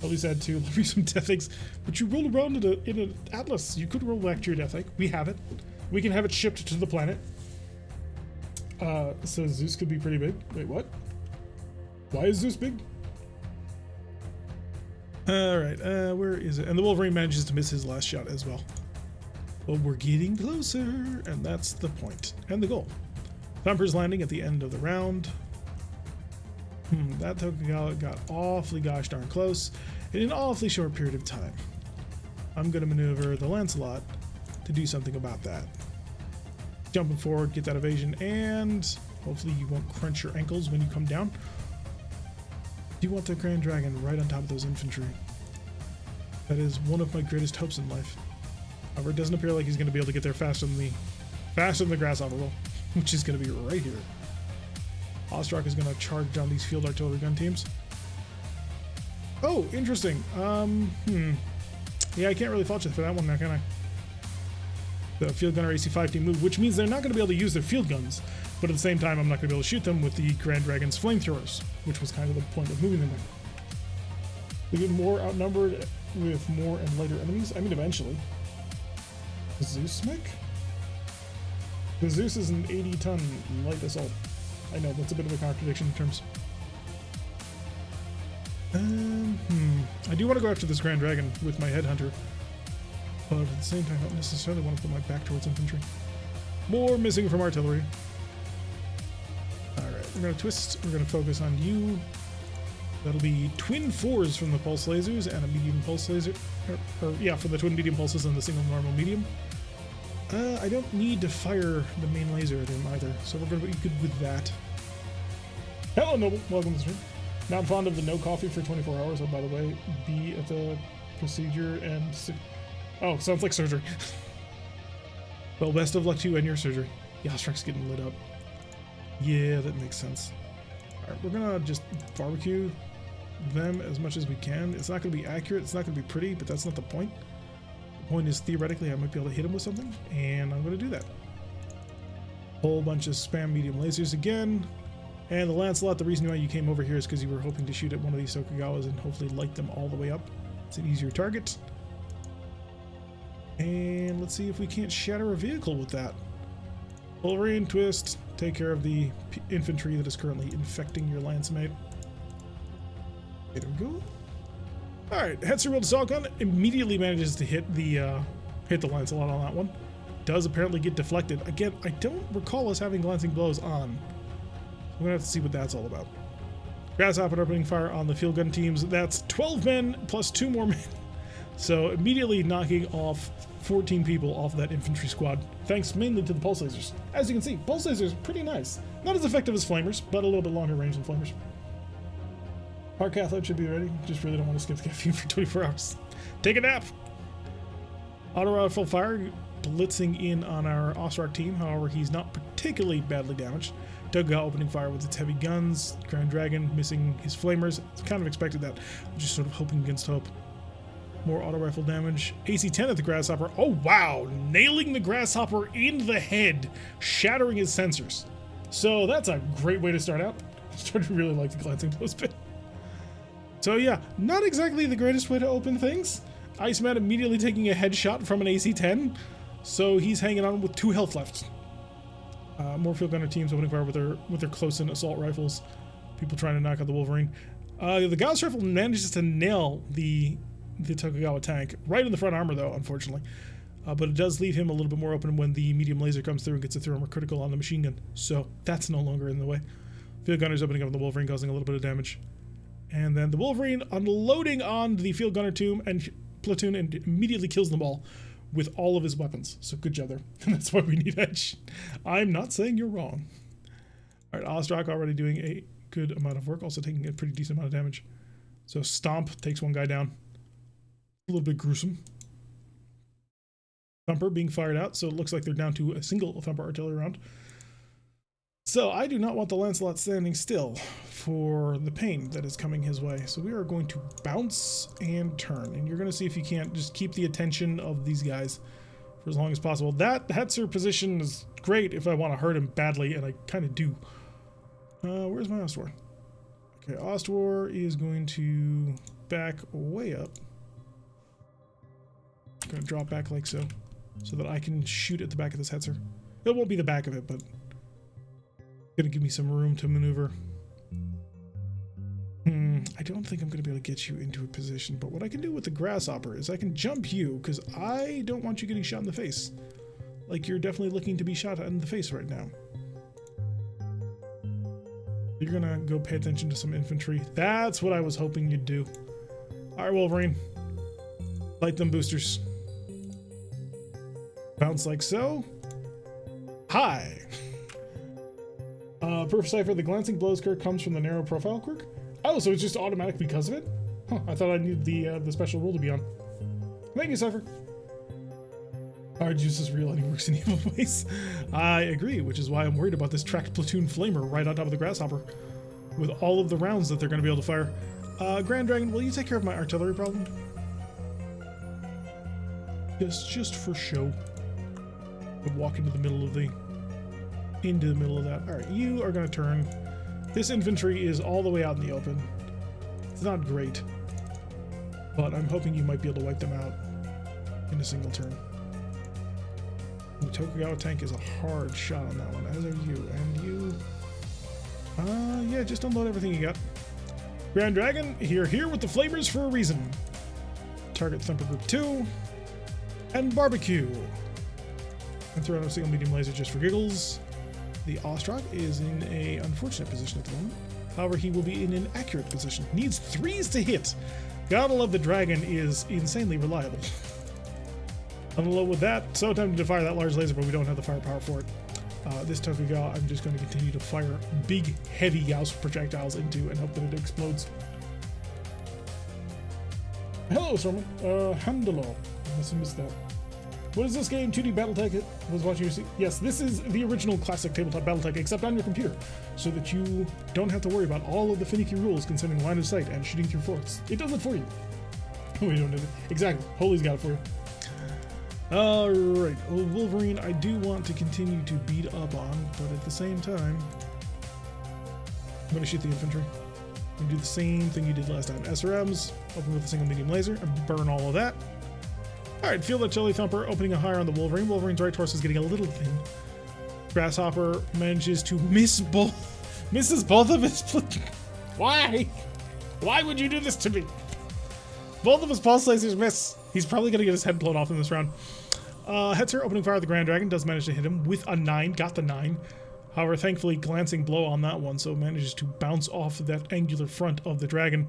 At least had to love you some death eggs, but you rolled around in an Atlas. You could roll back to your death egg. We have it. We can have it shipped to the planet. So Zeus could be pretty big. Wait, what? Why is Zeus big? Alright, where is it? And the Wolverine manages to miss his last shot as well. But we're getting closer, and that's the point. And the goal. Thumper's landing at the end of the round. That Tokugawa got awfully gosh darn close in an awfully short period of time. I'm going to maneuver the Lancelot to do something about that. Jumping forward, get that evasion, and hopefully you won't crunch your ankles when you come down. You want the Grand Dragon right on top of those infantry. That is one of my greatest hopes in life. However, it doesn't appear like he's going to be able to get there faster than the Grasshopper will, which is going to be right here. Ostrich is going to charge down these field artillery gun teams. Oh, interesting. Yeah, I can't really fault you for that one now, can I? The field gunner AC-5 team move, which means they're not going to be able to use their field guns, but at the same time, I'm not going to be able to shoot them with the Grand Dragon's flamethrowers, which was kind of the point of moving them there. They get more outnumbered with more and lighter enemies. I mean, eventually. Zeus mech? The Zeus is an 80-ton light assault. I know, that's a bit of a contradiction in terms. I do want to go after this Grand Dragon with my Headhunter, but at the same time, I don't necessarily want to put my back towards infantry. More missing from artillery. Alright, we're going to twist. We're going to focus on you. That'll be twin 4s from the pulse lasers and a medium pulse laser. Yeah, from the twin medium pulses and the single normal medium. I don't need to fire the main laser at him either, so we're going to be good with that. Hello, Noble. Welcome to the stream. Not fond of the no coffee for 24 hours. Oh, by the way, be at the procedure and... Oh, sounds like surgery. Well, best of luck to you and your surgery. The Ostrich's getting lit up. Yeah, that makes sense. Alright, we're going to just barbecue them as much as we can. It's not going to be accurate. It's not going to be pretty, but that's not the point. The point is, theoretically, I might be able to hit him with something, and I'm going to do that. Whole bunch of spam medium lasers again. And the Lancelot, the reason why you came over here is because you were hoping to shoot at one of these Tokugawas and hopefully light them all the way up. It's an easier target. And let's see if we can't shatter a vehicle with that. Wolverine, twist, take care of the infantry that is currently infecting your lance mate. There we go. Alright, Hetzer Wheeled Assault Gun immediately manages to hit the Lancelot on that one. Does apparently get deflected. Again, I don't recall us having glancing blows on. We're gonna have to see what that's all about. Grasshopper opening fire on the field gun teams. That's 12 men plus 2 more men. So immediately knocking off 14 people off that infantry squad, thanks mainly to the pulse lasers. As you can see, pulse lasers are pretty nice. Not as effective as flamers, but a little bit longer range than flamers. Our cathode should be ready. Just really don't want to skip the caffeine for 24 hours. Take a nap! Auto rifle fire blitzing in on our Ostrich team. However, he's not particularly badly damaged. Tokugawa opening fire with its heavy guns. Grand Dragon missing his flamers. It's kind of expected that. I'm just sort of hoping against hope. More auto rifle damage. AC-10 at the Grasshopper. Oh wow! Nailing the Grasshopper in the head, shattering his sensors. So that's a great way to start out. I started to really like the glancing blows bit. So yeah, not exactly the greatest way to open things. Iceman immediately taking a headshot from an AC-10, so he's hanging on with 2 health left. More field gunner teams opening fire with their close-in assault rifles. People trying to knock out the Wolverine. The Gauss rifle manages to nail the Tokugawa tank right in the front armor, though, unfortunately. But it does leave him a little bit more open when the medium laser comes through and gets a through armor critical on the machine gun. So that's no longer in the way. Field gunner's opening up on the Wolverine, causing a little bit of damage. And then the Wolverine unloading on the field gunner platoon and immediately kills them all with all of his weapons. So good job there. And that's why we need edge. I'm not saying you're wrong. All right, Ostrich already doing a good amount of work, also taking a pretty decent amount of damage. So Stomp takes one guy down. A little bit gruesome. Thumper being fired out, so it looks like they're down to a single Thumper artillery round. So I do not want the Lancelot standing still for the pain that is coming his way. So we are going to bounce and turn. And you're going to see if you can't just keep the attention of these guys for as long as possible. That Hetzer position is great if I want to hurt him badly, and I kind of do. Where's my Ostwar? Okay, Ostwar is going to back way up. I'm going to drop back like so that I can shoot at the back of this Hetzer. It won't be the back of it, but gonna give me some room to maneuver. I don't think I'm gonna be able to get you into a position, but what I can do with the Grasshopper is I can jump you, because I don't want you getting shot in the face. Like you're definitely looking to be shot in the face right now. You're gonna go pay attention to some infantry. That's what I was hoping you'd do. Alright, Wolverine. Light them boosters. Bounce like so. Hi! Per Cypher, the glancing blows quirk comes from the narrow profile quirk. Oh, so it's just automatic because of it? Huh, I thought I needed the special rule to be on. Thank you, Cypher. Our juice is real and he works in evil ways. I agree, which is why I'm worried about this tracked platoon flamer right on top of the Grasshopper with all of the rounds that they're going to be able to fire. Grand Dragon, will you take care of my artillery problem? Just for show. I'll walk into the middle of that. All right, you are going to turn. This infantry is all the way out in the open. It's not great, but I'm hoping you might be able to wipe them out in a single turn. The Tokugawa tank is a hard shot on that one, as are you. And you... yeah, just unload everything you got. Grand Dragon, you're here with the flamers for a reason. Target Thumper Group 2. And Barbecue. And throw in a single medium laser just for giggles. The Ostrog is in a unfortunate position at the moment. However, he will be in an accurate position. Needs 3s to hit. Gotta love the dragon is insanely reliable. Unload with that. So tempted to fire that large laser, but we don't have the firepower for it. This Tokugawa, I'm just going to continue to fire big, heavy Gauss projectiles into and hope that it explodes. Hello, Storman. Handalo. I must have missed that. What is this game? 2D Battletech? Was watching your... Yes, this is the original classic tabletop Battletech, except on your computer, so that you don't have to worry about all of the finicky rules concerning line of sight and shooting through forts. It does it for you. We don't need it. Exactly. Holy's got it for you. Alright, well, Wolverine, I do want to continue to beat up on, but at the same time, I'm going to shoot the infantry. I'm going to do the same thing you did last time. SRMs, open with a single medium laser, and burn all of that. Alright, feel that Jelly Thumper opening a higher on the Wolverine. Wolverine's right torso is getting a little thin. Grasshopper manages to misses both of his platoon. Why? Why would you do this to me? Both of his pulse lasers miss. He's probably going to get his head blown off in this round. Hetzer opening fire at the Grand Dragon does manage to hit him with a 9. Got the 9. However, thankfully, glancing blow on that one, so manages to bounce off that angular front of the dragon.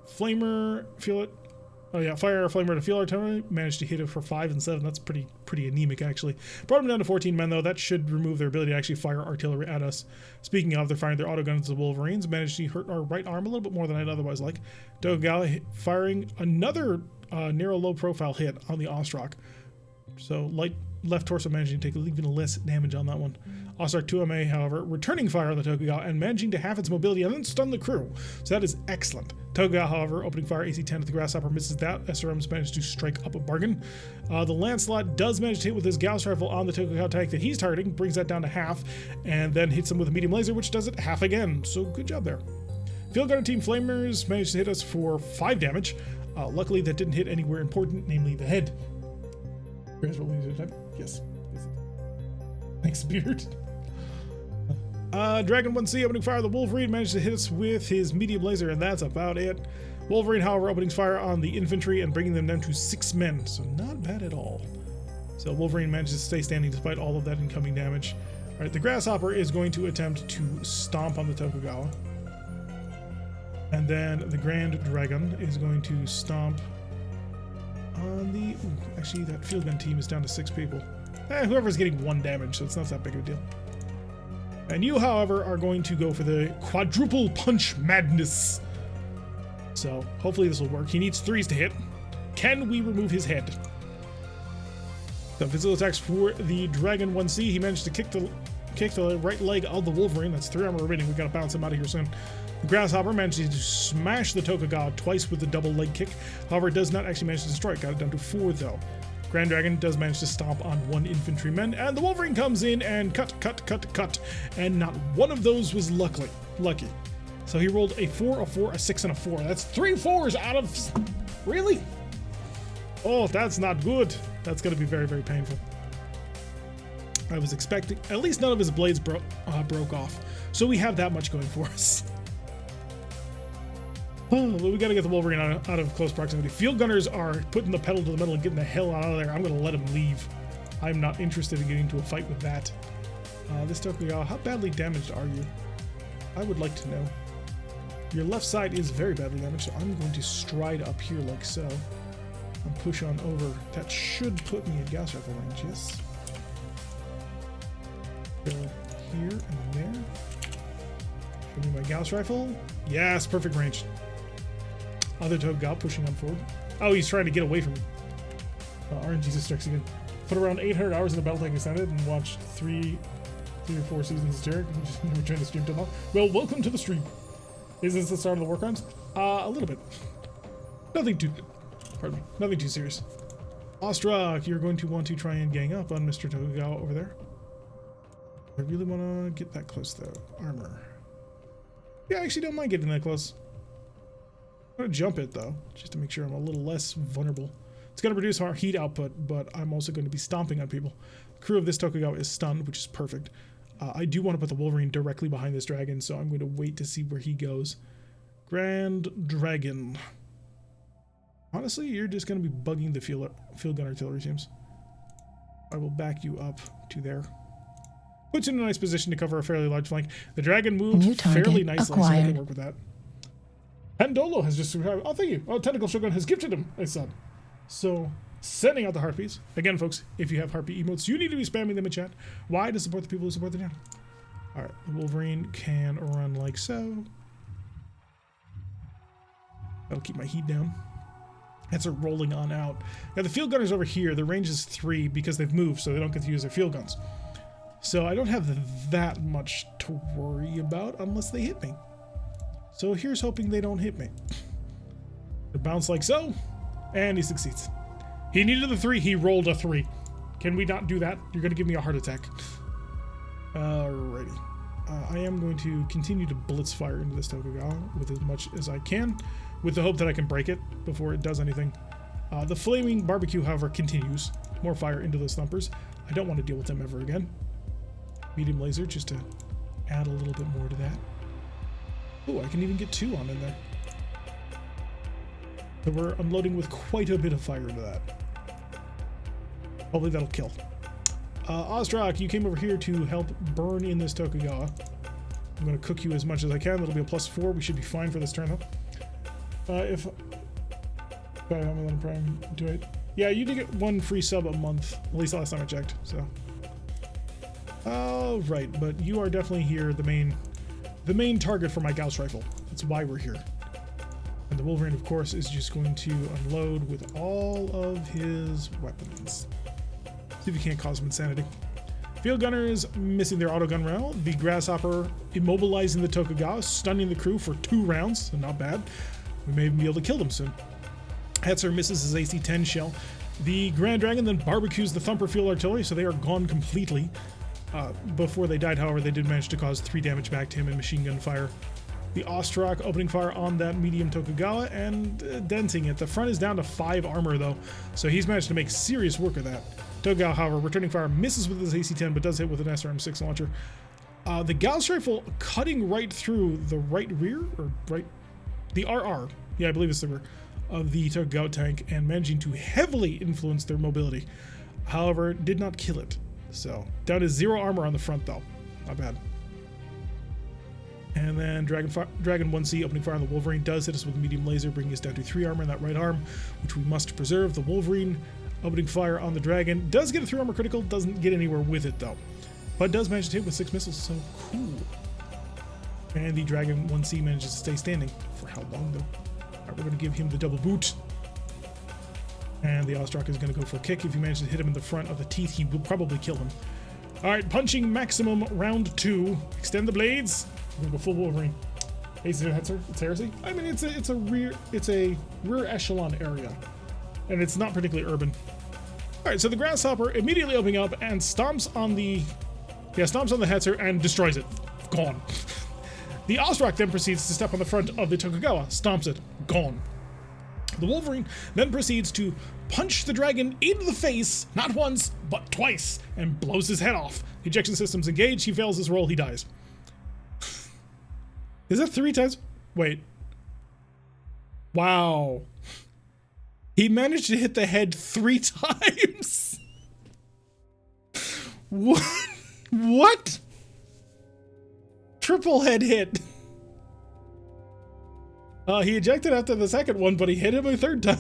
Flamer, feel it. Oh yeah, fire Flamer to field artillery. Managed to hit it for 5 and 7. That's pretty anemic, actually. Brought him down to 14 men, though. That should remove their ability to actually fire artillery at us. Speaking of, they're firing their autoguns at the Wolverines. Managed to hurt our right arm a little bit more than I'd otherwise like. Tokugawa firing another narrow low-profile hit on the Ostrog. So left torso managing to take even less damage on that one. Ostrog 2MA, however, returning fire on the Tokugawa and managing to half its mobility and then stun the crew. So that is excellent. Tokugawa, however, opening fire AC-10 at the Grasshopper, misses that. SRMs managed to strike up a bargain. The Lancelot does manage to hit with his Gauss rifle on the Tokugawa tank that he's targeting, brings that down to half, and then hits him with a medium laser, which does it half again. So good job there. Field Gunner Team Flamers managed to hit us for 5 damage. Luckily, that didn't hit anywhere important, namely the head. Yes. Thanks, Beard. Dragon 1C opening fire. The Wolverine managed to hit us with his medium laser, and that's about it. Wolverine, however, opening fire on the infantry and bringing them down to 6 men, so not bad at all. So Wolverine manages to stay standing despite all of that incoming damage. All right, the Grasshopper is going to attempt to stomp on the Tokugawa. And then the Grand Dragon is going to stomp on the... Ooh, actually, that field gun team is down to 6 people. Whoever's getting 1 damage, so it's not that big of a deal. And you, however, are going to go for the quadruple punch madness. So hopefully this will work. He needs 3s to hit. Can we remove his head? So physical attacks for the Dragon 1C. He managed to kick the kick to the right leg of the Wolverine. That's 3 armor remaining. We gotta bounce him out of here soon. The Grasshopper manages to smash the Tokugawa twice with the double leg kick. However, it does not actually manage to destroy it. Got it down to 4 though. Grand Dragon does manage to stomp on 1 infantryman, and the Wolverine comes in and cut, and not one of those was lucky. So he rolled a 4, a 4, a 6, and a 4. That's 3 4s out of... Really? Oh, that's not good. That's going to be very, very painful. I was expecting... At least none of his blades broke off. So we have that much going for us. Oh, we got to get the Wolverine out of close proximity. Field gunners are putting the pedal to the metal and getting the hell out of there. I'm going to let him leave. I'm not interested in getting into a fight with that. This Tokugawa, how badly damaged are you? I would like to know. Your left side is very badly damaged, so I'm going to stride up here like so. And push on over. That should put me in gas rifle range, yes. Go here and there. Show me my Gauss rifle. Yes, perfect range. Other Tokugawa pushing on forward. Oh, he's trying to get away from me. RNG strikes again. Put around 800 hours in the Battletech Extended and watched 3 or 4 seasons of Derek. Return the stream to them. Well, welcome to the stream. Is this the start of the work rounds? A little bit. Nothing too... Pardon me. Nothing too serious. Ostrak, you're going to want to try and gang up on Mr. Tokugawa over there. I really want to get that close, though. Armor. Yeah, I actually don't mind getting that close. I'm going to jump it, though, just to make sure I'm a little less vulnerable. It's going to reduce our heat output, but I'm also going to be stomping on people. The crew of this Tokugawa is stunned, which is perfect. I do want to put the Wolverine directly behind this dragon, so I'm going to wait to see where he goes. Grand Dragon. Honestly, you're just going to be bugging the field gun artillery teams. I will back you up to there. Puts you in a nice position to cover a fairly large flank. The dragon moved fairly nicely, so I can work with that. Pandolo has just survived. Oh, thank you. Oh, Tentacle Shogun has gifted him a son. So, sending out the Harpies. Again, folks, if you have Harpy emotes, you need to be spamming them in chat. Why? To support the people who support the channel. Alright, the Wolverine can run like so. That'll keep my heat down. That's a rolling on out. Now, the field gunners over here, the range is 3 because they've moved, so they don't get to use their field guns. So I don't have that much to worry about unless they hit me. So here's hoping they don't hit me. They bounce like so, and he succeeds. He needed the 3, he rolled a 3. Can we not do that? You're going to give me a heart attack. Alrighty. I am going to continue to blitz fire into this Tokugawa with as much as I can, with the hope that I can break it before it does anything. The flaming barbecue, however, continues. More fire into those thumpers. I don't want to deal with them ever again. Medium laser just to add a little bit more to that. Oh, I can even get 2 on in there. So we're unloading with quite a bit of fire into that. Hopefully that'll kill. Ostrak, you came over here to help burn in this Tokugawa. I'm going to cook you as much as I can. That'll be a +4. We should be fine for this turn, though. If... Okay, I'm going to prime do it. Yeah, you did get 1 free sub a month. At least last time I checked, so... Oh, right, but you are definitely here, the main target for my Gauss rifle. That's why we're here. And the Wolverine, of course, is just going to unload with all of his weapons. See if he can't cause some insanity. Field gunners missing their autogun rail. The Grasshopper immobilizing the Tokugawa, stunning the crew for 2 rounds, so not bad. We may even be able to kill them soon. Hetzer misses his AC-10 shell. The Grand Dragon then barbecues the Thumper field artillery, so they are gone completely. Before they died, however, they did manage to cause 3 damage back to him in machine gun fire. The Ostrak opening fire on that medium Tokugawa and denting it. The front is down to 5 armor, though, so he's managed to make serious work of that. Tokugawa, however, returning fire misses with his AC-10, but does hit with an SRM-6 launcher. The Gauss rifle cutting right through the right rear, or right... The RR, yeah, I believe it's the rear, of the Tokugawa tank, and managing to heavily influence their mobility. However, did not kill it. So, down to 0 armor on the front, though. Not bad. And then Dragon 1C opening fire on the Wolverine does hit us with a medium laser, bringing us down to 3 armor in that right arm, which we must preserve. The Wolverine opening fire on the Dragon does get a 3 armor critical, doesn't get anywhere with it, though. But does manage to hit with 6 missiles, so cool. And the Dragon 1C manages to stay standing. For how long, though? Alright, we're going to give him the double boot. And the Ostrak is going to go for a kick. If you manage to hit him in the front of the teeth, he will probably kill him. All right, punching maximum round 2. Extend the blades. We're gonna go full Wolverine. Ace of Hetzer, it's heresy. I mean, it's a rear echelon area, and it's not particularly urban. All right, so the Grasshopper immediately opening up and stomps on the Hetzer and destroys it. Gone. The Osrock then proceeds to step on the front of the Tokugawa, stomps it. Gone. The Wolverine then proceeds to punch the dragon in the face, not once, but twice, and blows his head off. The ejection system's engaged. He fails his roll. He dies. Is that 3 times? Wait. Wow. He managed to hit the head 3 times. What? What? Triple head hit. He ejected after the second one, but he hit him a 3rd time.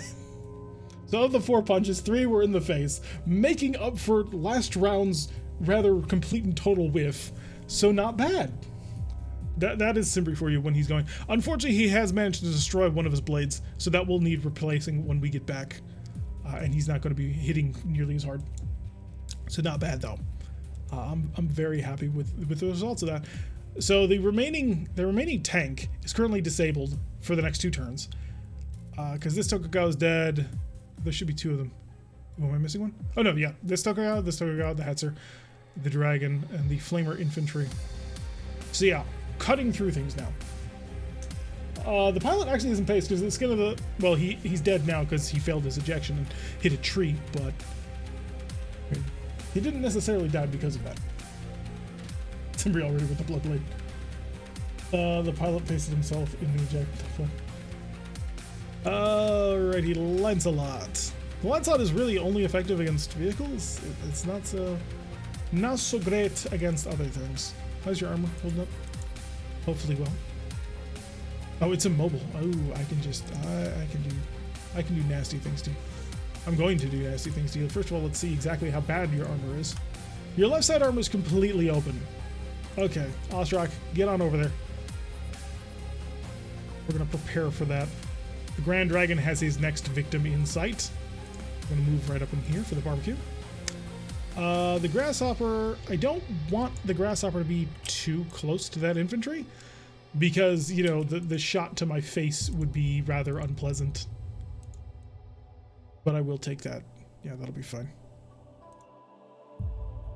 So of the 4 punches, 3 were in the face, making up for last round's rather complete and total whiff. So not bad. That is Simbri for you when he's going. Unfortunately, he has managed to destroy one of his blades, so that will need replacing when we get back. And he's not going to be hitting nearly as hard. So not bad though. I'm very happy with the results of that. So the remaining tank is currently disabled for the next 2 turns. Because this Tokugawa is dead. There should be 2 of them. Oh, am I missing one? Oh no, yeah. This Tokugawa, the Hetzer, the Dragon, and the Flamer Infantry. So yeah, cutting through things now. The pilot actually isn't paced because the skin of the... Well, he's dead now because he failed his ejection and hit a tree, but... he didn't necessarily die because of that. Simbri already with the blood blade. The pilot pasted himself in the eject. Alrighty, Lancelot. Lancelot is really only effective against vehicles. It's not so great against other things. How's your armor holding up? Hopefully well. Oh, it's immobile. Oh, I can just I can do nasty things to you. I'm going to do nasty things to you. First of all, let's see exactly how bad your armor is. Your left side armor is completely open. Okay, Osrock, get on over there. We're gonna prepare for that. The Grand Dragon has his next victim in sight. I'm gonna move right up in here for the barbecue. The Grasshopper, I don't want the Grasshopper to be too close to that infantry because, you know, the shot to my face would be rather unpleasant. But I will take that. Yeah, that'll be fine.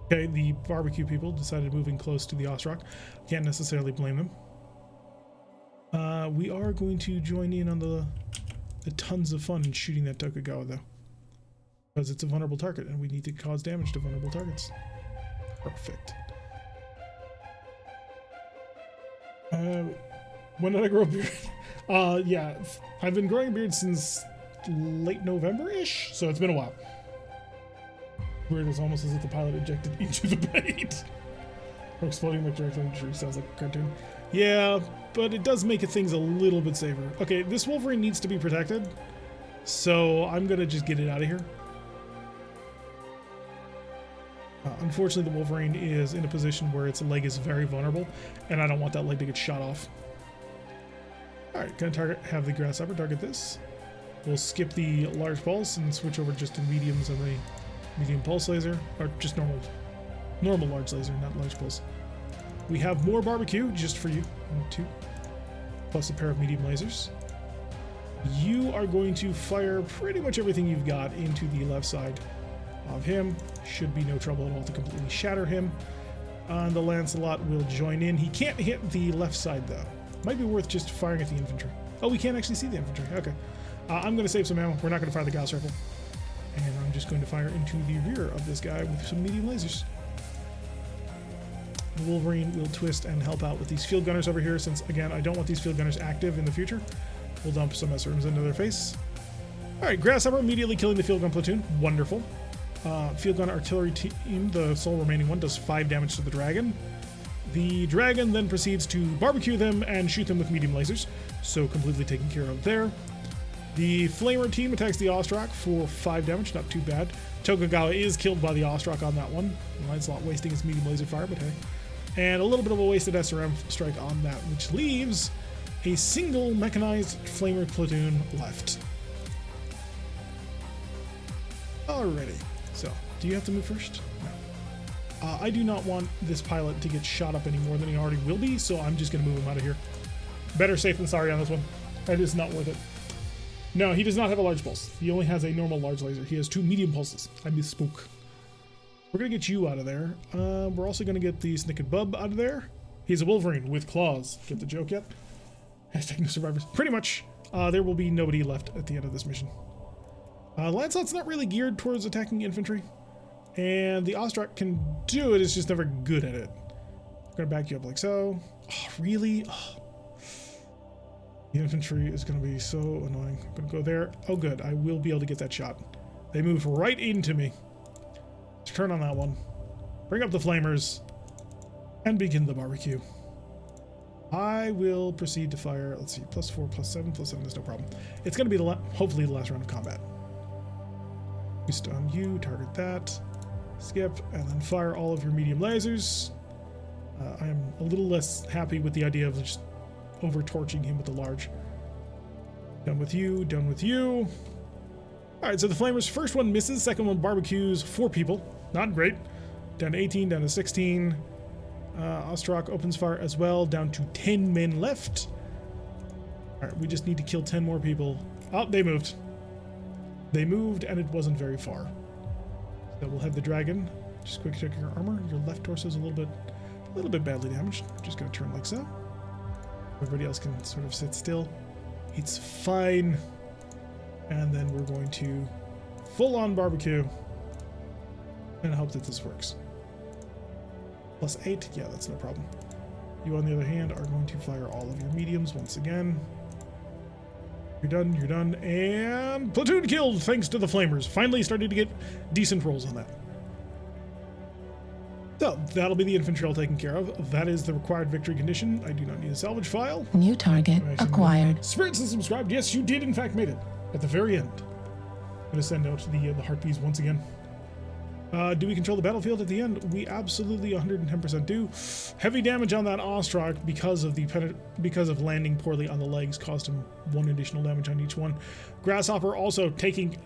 Okay, the barbecue people decided moving close to the Osrock. Can't necessarily blame them. We are going to join in on the tons of fun in shooting that Tokugawa, though. Because it's a vulnerable target, and we need to cause damage to vulnerable targets. Perfect. When did I grow a beard? Yeah, I've been growing a beard since late November-ish, so it's been a while. Weird, it's almost as if the pilot ejected into the blade. Or exploding like directly in the tree. Sounds like a cartoon. Yeah, but it does make things a little bit safer. Okay, this Wolverine needs to be protected, so I'm gonna just get it out of here. Unfortunately, the Wolverine is in a position where its leg is very vulnerable, and I don't want that leg to get shot off. Alright, gonna have the Grasshopper target this. We'll skip the large pulse and switch over just to mediums and the medium pulse laser, or just normal large laser, not large pulse. We have more barbecue just for you, 2, plus a pair of medium lasers. You are going to fire pretty much everything you've got into the left side of him. Should be no trouble at all to completely shatter him. And the Lancelot will join in. He can't hit the left side though. Might be worth just firing at the infantry. Oh, we can't actually see the infantry. Okay. I'm going to save some ammo. We're not going to fire the Gauss rifle. And I'm just going to fire into the rear of this guy with some medium lasers. The Wolverine will twist and help out with these field gunners over here, since, again, I don't want these field gunners active in the future. We'll dump some SRMs into their face. Alright, Grasshopper immediately killing the field gun platoon. Wonderful. Field gun artillery team, the sole remaining one, does 5 damage to the Dragon. The Dragon then proceeds to barbecue them and shoot them with medium lasers, so completely taken care of there. The Flamer team attacks the Osrock for 5 damage, not too bad. Tokugawa is killed by the Osrock on that one. Lancelot wasting his medium laser fire, but hey. And a little bit of a wasted SRM strike on that, which leaves a single mechanized Flamer platoon left. Alrighty. So, do you have to move first? No. I do not want this pilot to get shot up any more than he already will be, so I'm just going to move him out of here. Better safe than sorry on this one. That is not worth it. No, he does not have a large pulse. He only has a normal large laser. He has 2 medium pulses. I misspoke. We're going to get you out of there. We're also going to get the Snicket Bub out of there. He's a Wolverine with claws. Get the joke yet? Hashtag no survivors. Pretty much, there will be nobody left at the end of this mission. Lancelot's not really geared towards attacking infantry. And the Ostrak can do it, it's just never good at it. I'm going to back you up like so. Oh, really? Oh. The infantry is going to be so annoying. I'm going to go there. Oh, good. I will be able to get that shot. They moved right into me. Let's turn on that one. Bring up the flamers. And begin the barbecue. I will proceed to fire. Let's see. +4, +7, +7 is no problem. It's going to be hopefully the last round of combat. We stun you. Target that. Skip. And then fire all of your medium lasers. I am a little less happy with the idea of just over torching him with the large. Done with you, done with you. Alright, so the flamers, first one misses, second one barbecues 4 people. Not great. Down to 18, down to 16. Ostrak opens fire as well, down to 10 men left. Alright, we just need to kill 10 more people. Oh, they moved. They moved and it wasn't very far. So we'll have the dragon. Just quick check your armor. Your left torso is a little bit badly damaged. Just gonna turn like so. Everybody else can sort of sit still. It's fine. And then we're going to full-on barbecue and hope that this works. +8, yeah, that's no problem. You, on the other hand, are going to fire all of your mediums once again. You're done, and platoon killed thanks to the flamers. Finally starting to get decent rolls on that. So, that'll be the infantry all taken care of. That is the required victory condition. I do not need a salvage file. New target acquired. Spirits and subscribed. Yes, you did in fact made it. At the very end. I'm going to send out the heartbeats once again. Do we control the battlefield at the end? We absolutely 110% do. Heavy damage on that Ostrak because of landing poorly on the legs cost him 1 additional damage on each one. Grasshopper also taking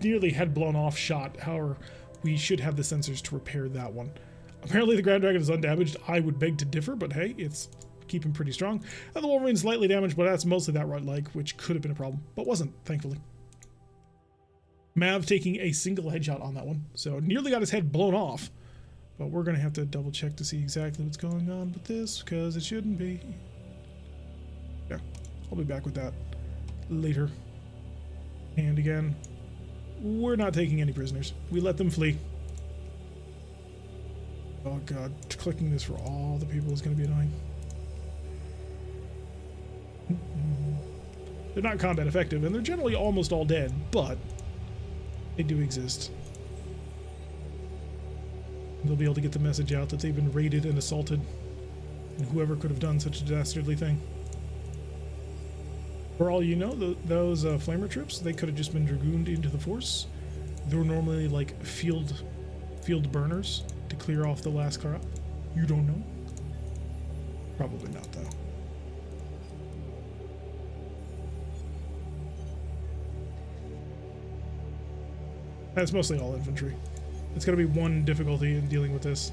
nearly head blown off shot. However, we should have the sensors to repair that one. Apparently the Grand Dragon is undamaged. I would beg to differ, but hey, it's keeping pretty strong. And the Wolverine's slightly damaged, but that's mostly that right leg, which could have been a problem, but wasn't, thankfully. Mav taking a single headshot on that one, so nearly got his head blown off. But we're going to have to double check to see exactly what's going on with this, because it shouldn't be. Yeah, I'll be back with that later. And again, we're not taking any prisoners. We let them flee. Oh god, clicking this for all the people is going to be annoying. They're not combat effective, and they're generally almost all dead, but they do exist. They'll be able to get the message out that they've been raided and assaulted, and whoever could have done such a dastardly thing. For all you know, those flamer troops, they could have just been dragooned into the force. They're normally like field burners to clear off the last car up. You don't know? Probably not, though. That's mostly all infantry. It's going to be one difficulty in dealing with this.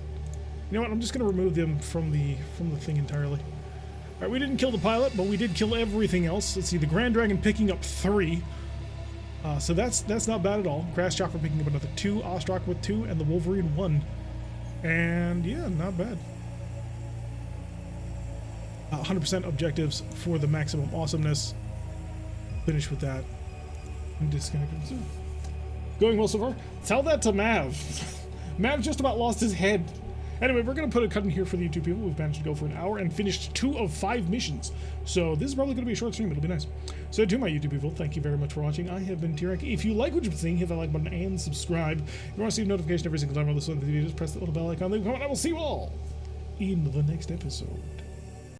You know what? I'm just going to remove them from the thing entirely. All right, we didn't kill the pilot, but we did kill everything else. Let's see, the Grand Dragon picking up 3. So that's not bad at all. Grasshopper picking up another 2, Ostrak with 2, and the Wolverine 1. And yeah, not bad. 100% objectives for the maximum awesomeness. Finish with that. I'm just gonna consume. Going well so far. Tell that to Mav. Mav just about lost his head. Anyway, we're going to put a cut in here for the 2 people. We've managed to go for an hour and finished 2 of 5 missions. So this is probably going to be a short stream. It'll be nice. So to my YouTube people, thank you very much for watching. I have been T-Rex. If you like what you've been seeing, hit that like button and subscribe. If you want to see a notification every single time I listen to the video, just press that little bell icon. Leave a comment. I will see you all in the next episode.